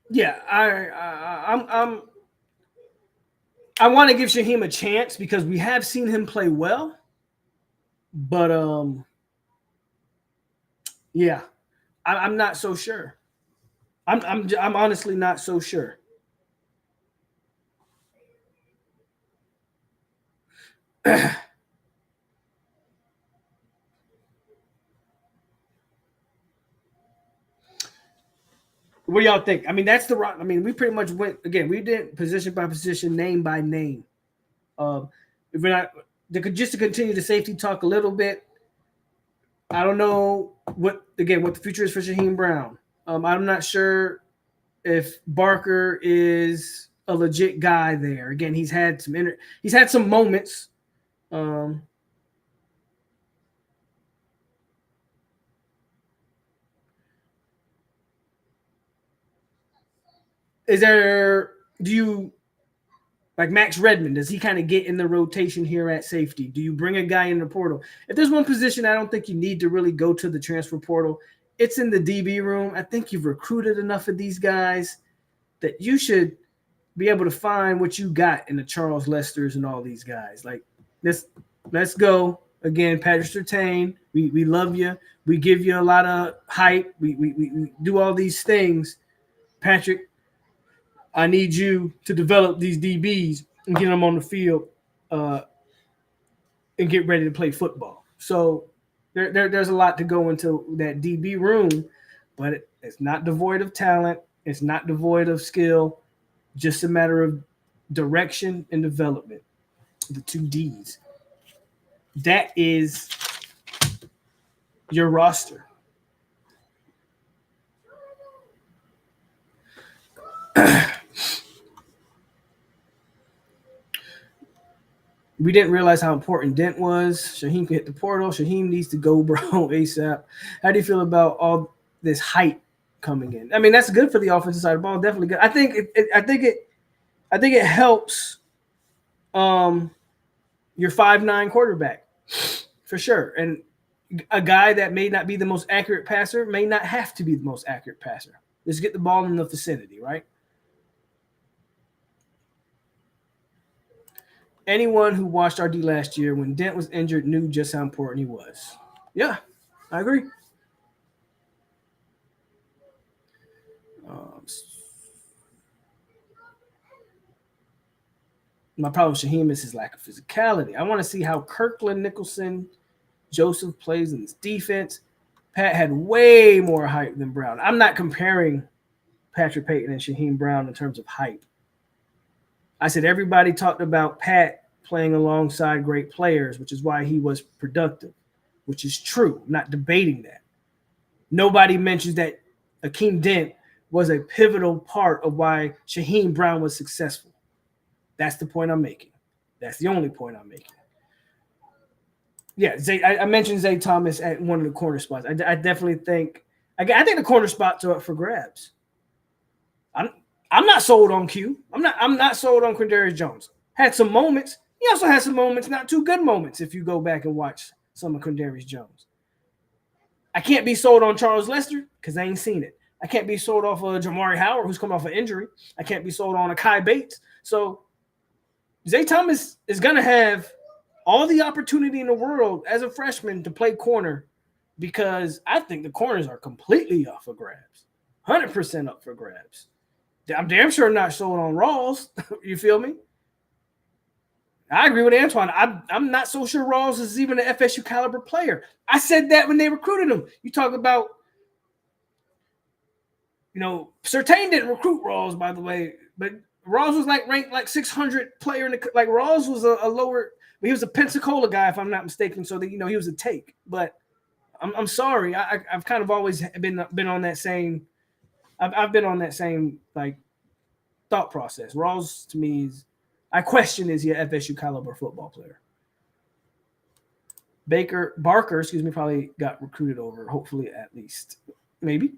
yeah, I want to give Shaheem a chance because we have seen him play well, but yeah, I'm not so sure. I'm honestly not so sure. What do y'all think? I mean, that's the rock. I mean, we pretty much went again. We did position by position, name by name. If we're not just to continue the safety talk a little bit, I don't know what the future is for Shaheem Brown. I'm not sure if Barker is a legit guy there. Again, he's had some moments. Do you like Max Redmond? Does he kind of get in the rotation here at safety? Do you bring a guy in the portal? If there's one position I don't think you need to really go to the transfer portal, it's in the DB room. I think you've recruited enough of these guys that you should be able to find what you got in the Charles Lesters and all these guys. Like, let's go. Again, Patrick Surtain, we love you. We give you a lot of hype. We do all these things. Patrick, I need you to develop these DBs and get them on the field and get ready to play football. So there's a lot to go into that DB room, but it's not devoid of talent. It's not devoid of skill. Just a matter of direction and development. The 2 Ds. That is your roster. We didn't realize how important Dent was. Shaheem could hit the portal. Shaheem needs to go, bro, ASAP. How do you feel about all this hype coming in? I mean, that's good for the offensive side of the ball. Definitely good. I think it helps your 5'9" quarterback for sure. And a guy that may not be the most accurate passer may not have to be the most accurate passer. Just get the ball in the vicinity, right? Anyone who watched RD last year when Dent was injured knew just how important he was. Yeah, I agree. My problem with Shaheem is his lack of physicality. I want to see how Kirkland, Nicholson, Joseph plays in this defense. Pat had way more hype than Brown. I'm not comparing Patrick Payton and Shaheem Brown in terms of hype. I said everybody talked about Pat playing alongside great players, which is why he was productive, which is true. I'm not debating that. Nobody mentions that Akeem Dent was a pivotal part of why Shaheem Brown was successful. That's the point I'm making. That's the only point I'm making. Yeah, I mentioned Zay Thomas at one of the corner spots. I definitely think I think the corner spots are up for grabs. I'm not sold on Q. I'm not sold on Quindarius Jones. Had some moments. He also had some moments, not too good moments, if you go back and watch some of Quindarius Jones. I can't be sold on Charles Lester because I ain't seen it. I can't be sold off of Jamari Howard, who's come off an injury. I can't be sold on Akai Bates. So Zay Thomas is going to have all the opportunity in the world as a freshman to play corner because I think the corners are completely up for grabs, 100% up for grabs. I'm damn sure not sold on Rawls. You feel me? I agree with Antoine. I'm not so sure Rawls is even an FSU caliber player. I said that when they recruited him. You talk about, Surtain didn't recruit Rawls, by the way, but Rawls was ranked 600 player in the Rawls was a lower. He was a Pensacola guy, if I'm not mistaken. So that he was a take. But I'm sorry. I've kind of always been on that same. I've been on that same thought process. Rawls to me is, I question, is he a FSU caliber football player? Barker, probably got recruited over. Hopefully, at least, maybe.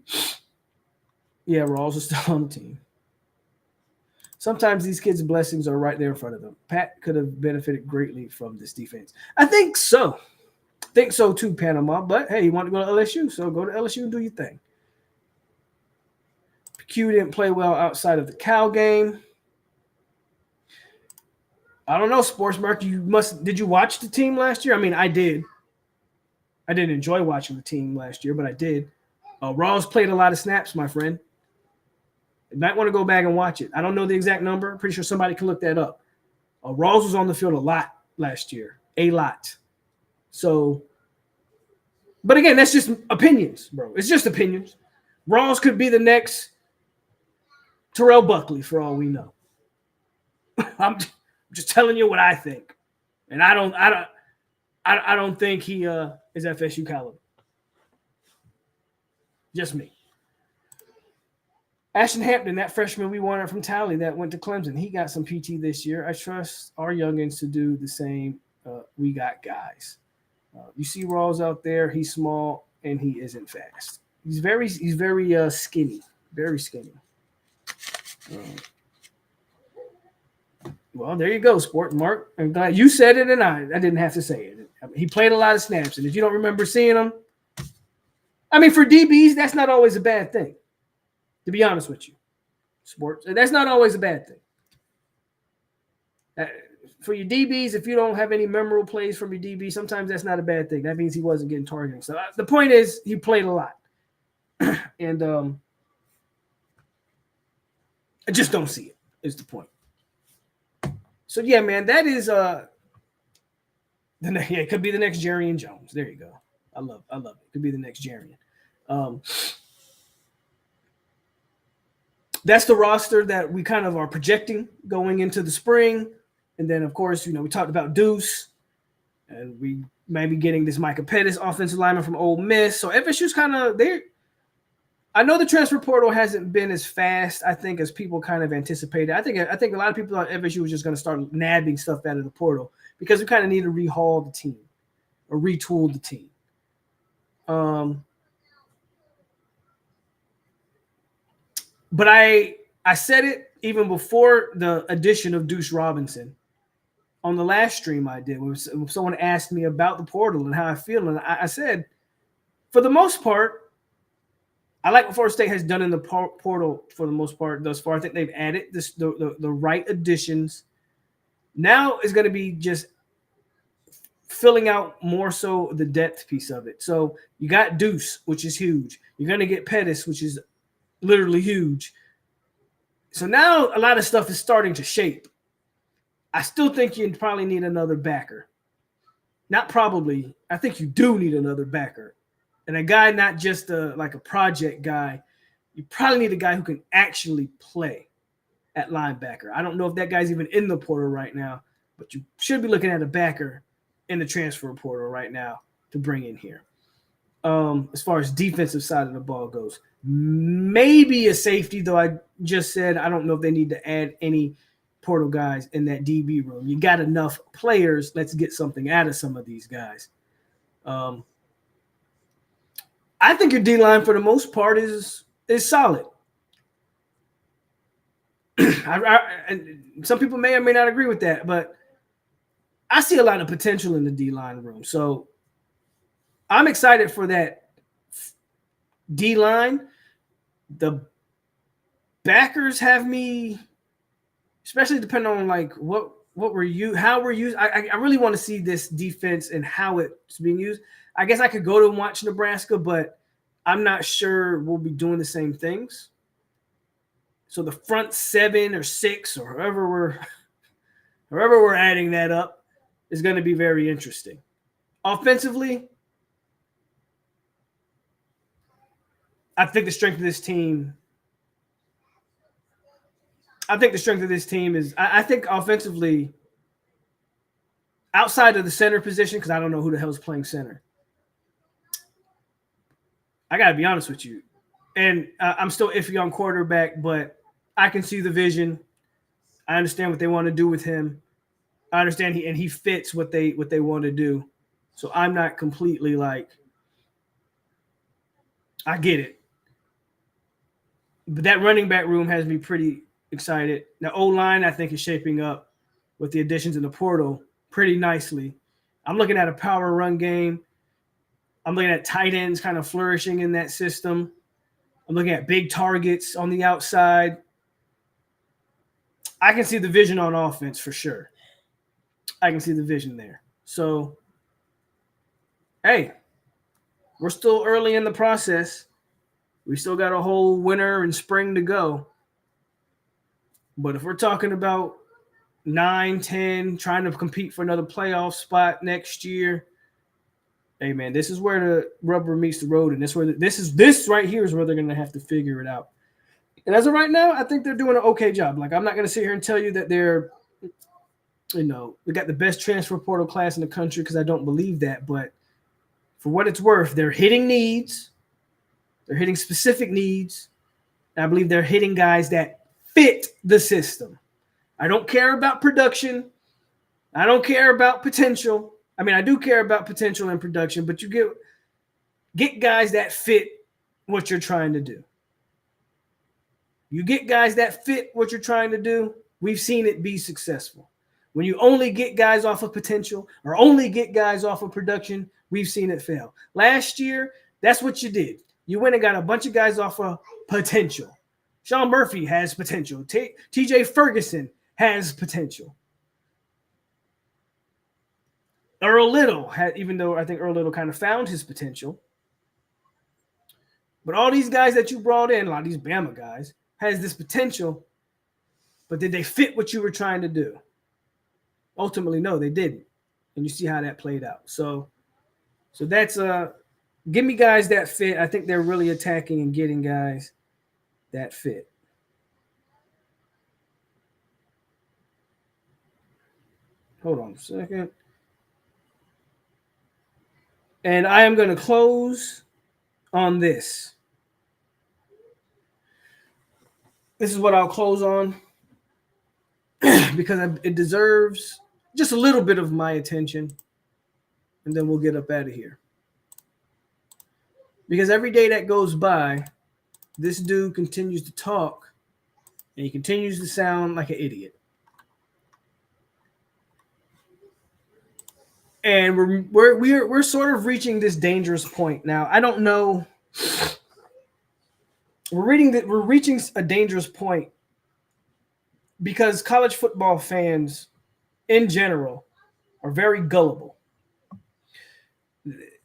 Yeah, Rawls is still on the team. Sometimes these kids' blessings are right there in front of them. Pat could have benefited greatly from this defense. I think so. Too, Panama. But hey, you want to go to LSU, so go to LSU and do your thing. Q didn't play well outside of the Cal game. I don't know, Sports Mark. Did you watch the team last year? I mean, I did. I didn't enjoy watching the team last year, but I did. Rawls played a lot of snaps, my friend. You might want to go back and watch it. I don't know the exact number. I'm pretty sure somebody can look that up. Rawls was on the field a lot last year. A lot. So, but again, that's just opinions, bro. It's just opinions. Rawls could be the next Terrell Buckley for all we know. I'm just telling you what I think. And I don't think he is FSU caliber. Just me. Ashton Hampton, that freshman we wanted from Tally that went to Clemson, he got some PT this year. I trust our youngins to do the same. We got guys. You see Rawls out there. He's small and he isn't fast. He's very skinny, very skinny. Well, there you go, Sport Mark. I'm glad you said it, and I didn't have to say it. I mean, he played a lot of snaps, and if you don't remember seeing him, I mean, for DBs, that's not always a bad thing. To be honest with you, Sports, that's not always a bad thing. For your DBs, if you don't have any memorable plays from your DB, sometimes that's not a bad thing. That means he wasn't getting targeted. So the point is, he played a lot, and I just don't see it. Is the point. So yeah, man, that is it could be the next Jarian Jones. There you go. I love it. It could be the next Jarian. That's the roster that we kind of are projecting going into the spring. And then, of course, we talked about Deuce, and we may be getting this Micah Pettis offensive lineman from Ole Miss. So FSU's kind of there. I know the transfer portal hasn't been as fast, I think, as people kind of anticipated. I think a lot of people thought FSU was just going to start nabbing stuff out of the portal because we kind of need to rehaul the team or retool the team. But I said it even before the addition of Deuce Robinson on the last stream I did when someone asked me about the portal and how I feel. And I said, for the most part, I like what Florida State has done in the portal for the most part thus far. I think they've added the right additions. Now is going to be just filling out more so the depth piece of it. So you got Deuce, which is huge. You're going to get Pettis, which is literally huge. So now a lot of stuff is starting to shape. I still think you probably need another backer. Not probably. I think you do need another backer. And a guy not just like a project guy, you probably need a guy who can actually play at linebacker. I don't know if that guy's even in the portal right now, but you should be looking at a backer in the transfer portal right now to bring in here. As far as defensive side of the ball goes, maybe a safety, though I just said I don't know if they need to add any portal guys in that DB room. You got enough players. Let's get something out of some of these guys. I think your D-line for the most part is solid. And some people may or may not agree with that, but I see a lot of potential in the D-line room. So I'm excited for that D-line. The backers have me, especially depending on like how we're used. I really want to see this defense and how it's being used. I guess I could go to watch Nebraska, but I'm not sure we'll be doing the same things. So the front 7 or 6 or however we're adding that up is going to be very interesting. Offensively, I think the strength of this team is I think offensively, outside of the center position, because I don't know who the hell is playing center. I got to be honest with you. And I'm still iffy on quarterback, but I can see the vision. I understand what they want to do with him. I understand he fits what they want to do. So I'm not completely like, I get it. But that running back room has me pretty excited. Now, O-line, I think, is shaping up with the additions in the portal pretty nicely. I'm looking at a power run game. I'm looking at tight ends kind of flourishing in that system. I'm looking at big targets on the outside. I can see the vision on offense for sure. I can see the vision there. So, hey, we're still early in the process. We still got a whole winter and spring to go. But if we're talking about 9, 10, trying to compete for another playoff spot next year, hey man, this is where the rubber meets the road, and this right here is where they're gonna have to figure it out. And as of right now, I think they're doing an okay job. Like, I'm not gonna sit here and tell you that they're, we got the best transfer portal class in the country, because I don't believe that. But for what it's worth, they're hitting needs. They're hitting specific needs. And I believe they're hitting guys that fit the system. I don't care about production. I don't care about potential. I mean, I do care about potential and production, but you get guys that fit what you're trying to do. You get guys that fit what you're trying to do, we've seen it be successful. When you only get guys off of potential or only get guys off of production, we've seen it fail. Last year, that's what you did. You went and got a bunch of guys off of potential. Sean Murphy has potential. TJ Ferguson has potential. Earl Little even though I think Earl Little kind of found his potential. But all these guys that you brought in, a lot of these Bama guys, has this potential, but did they fit what you were trying to do? Ultimately, no, they didn't. And you see how that played out. So that's give me guys that fit. I think they're really attacking and getting guys that fit. Hold on a second. And I am going to close on this. This is what I'll close on because it deserves just a little bit of my attention, and then we'll get up out of here. Because every day that goes by, this dude continues to talk, and he continues to sound like an idiot. And we're sort of reaching this dangerous point now. I don't know. We're reaching a dangerous point because college football fans in general are very gullible.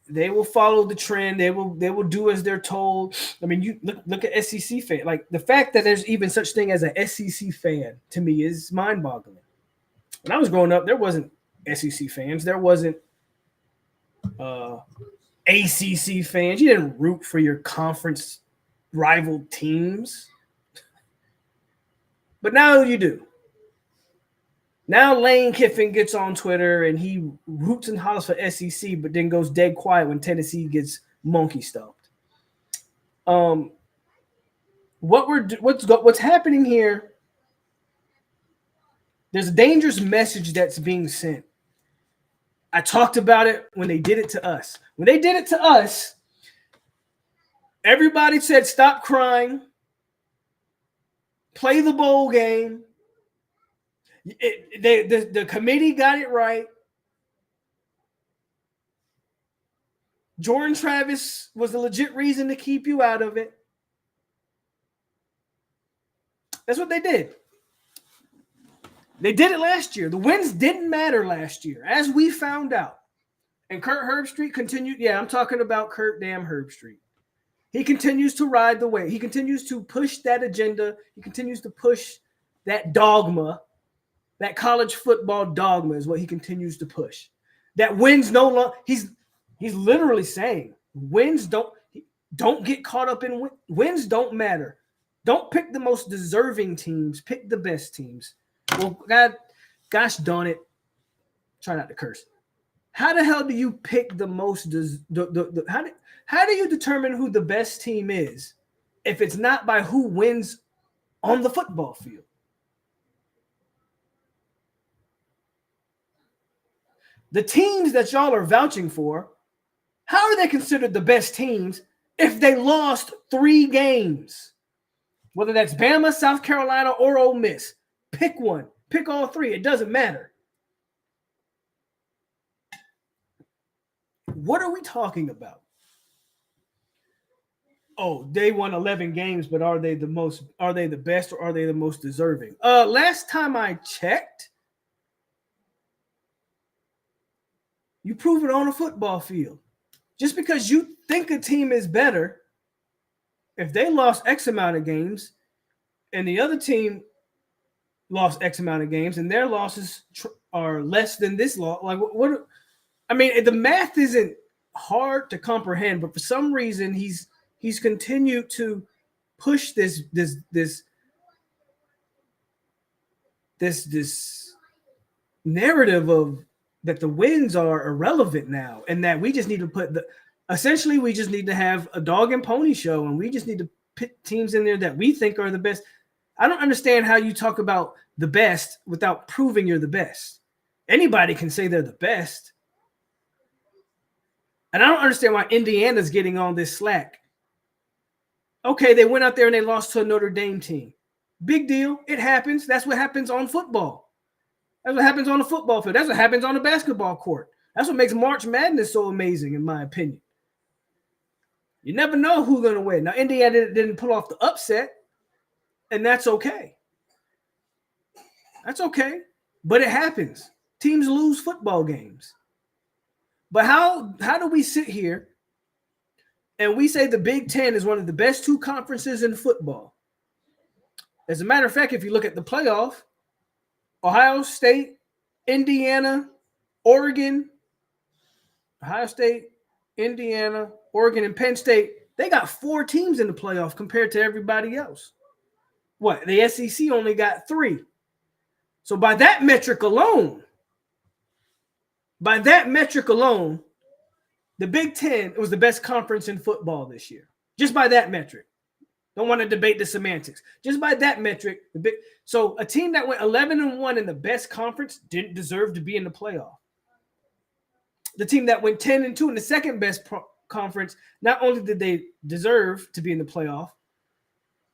They will follow the trend. They will do as they're told. I mean, you look at SEC fan. Like, the fact that there's even such thing as an SEC fan to me is mind-boggling. When I was growing up, there wasn't SEC fans. There wasn't ACC fans. You didn't root for your conference rival teams. But now you do. Now Lane Kiffin gets on Twitter and he hoots and hollers for SEC, but then goes dead quiet when Tennessee gets monkey stomped. What's happening here? There's a dangerous message that's being sent. I talked about it when they did it to us. When they did it to us, everybody said, stop crying, play the bowl game. The committee got it right. Jordan Travis was a legit reason to keep you out of it. That's what they did. They did it last year. The wins didn't matter last year, as we found out. And Kurt Herbstreit continued. Yeah, I'm talking about Kurt damn Herbstreit. He continues to ride the wave. He continues to push that agenda. He continues to push that dogma. That college football dogma is what he continues to push. That wins no longer. He's literally saying wins don't get caught up in wins don't matter. Don't pick the most deserving teams. Pick the best teams. Well, gosh darn it. Try not to curse. How the hell do you pick the most? How do you determine who the best team is if it's not by who wins on the football field? The teams that y'all are vouching for, how are they considered the best teams if they lost 3 games? Whether that's Bama, South Carolina, or Ole Miss. Pick one. Pick all 3. It doesn't matter. What are we talking about? Oh, they won 11 games, but are they the best or are they the most deserving? Last time I checked, you prove it on a football field. Just because you think a team is better, if they lost X amount of games and the other team lost X amount of games and their losses are less than this loss, like what? I mean, the math isn't hard to comprehend, but for some reason he's continued to push this narrative of that the wins are irrelevant now, and that we just need to we just need to have a dog and pony show, and we just need to put teams in there that we think are the best. I don't understand how you talk about the best without proving you're the best. Anybody can say they're the best. And I don't understand why Indiana's getting all this slack. Okay, they went out there and they lost to a Notre Dame team. Big deal. It happens. That's what happens on football. That's what happens on the football field. That's what happens on the basketball court. That's what makes March Madness so amazing, in my opinion. You never know who's going to win. Now, Indiana didn't pull off the upset, and that's okay. That's okay. But it happens. Teams lose football games. But how do we sit here and we say the Big Ten is one of the best 2 conferences in football? As a matter of fact, if you look at the playoff, Ohio State, Indiana, Oregon, Ohio State, Indiana, Oregon, and Penn State, they got 4 teams in the playoff compared to everybody else. What? The SEC only got 3. So by that metric alone, the Big Ten was the best conference in football this year. Just by that metric. Don't want to debate the semantics. Just by that metric, so a team that went 11-1 in the best conference didn't deserve to be in the playoff. The team that went 10-2 in the second best conference, not only did they deserve to be in the playoff,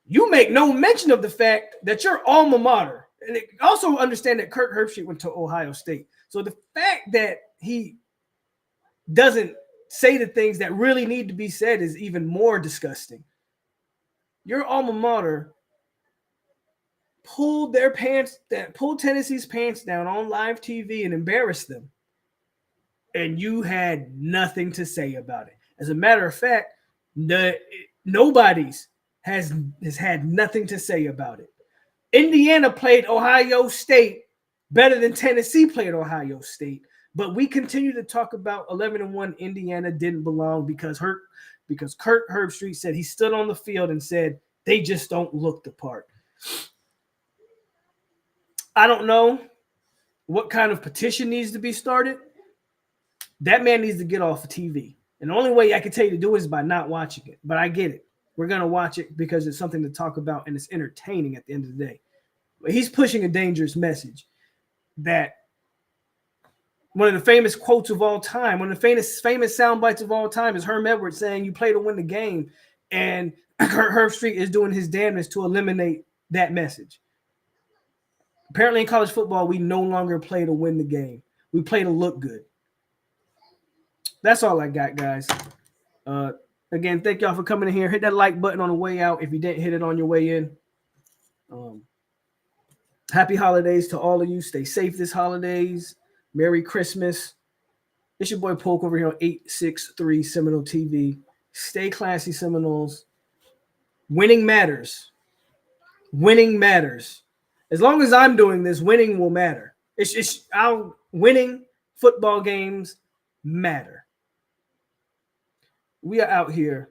you make no mention of the fact that your alma mater, and also understand that Kurt Herbstreit went to Ohio State. So the fact that he doesn't say the things that really need to be said is even more disgusting. Your alma mater pulled Tennessee's pants down on live TV and embarrassed them. And you had nothing to say about it. As a matter of fact, nobody's has had nothing to say about it. Indiana played Ohio State better than Tennessee played Ohio State. But we continue to talk about 11-1 Indiana didn't belong because because Kurt Herbstreit said he stood on the field and said they just don't look the part. I don't know what kind of petition needs to be started. That man needs to get off of TV. And the only way I can tell you to do it is by not watching it. But I get it. We're going to watch it because it's something to talk about and it's entertaining at the end of the day. But he's pushing a dangerous message that one of the famous quotes of all time, one of the famous sound bites of all time is Herm Edwards saying you play to win the game. And Kurt Herbstreit is doing his damnedest to eliminate that message. Apparently in college football, we no longer play to win the game. We play to look good. That's all I got, guys. Again, thank y'all for coming in here. Hit that like button on the way out if you didn't hit it on your way in. Happy holidays to all of you. Stay safe this holidays. Merry Christmas. It's your boy POLK over here on 863 Seminole TV. Stay classy, Seminoles. Winning matters. Winning matters. As long as I'm doing this, winning will matter. Winning football games matter. We are out here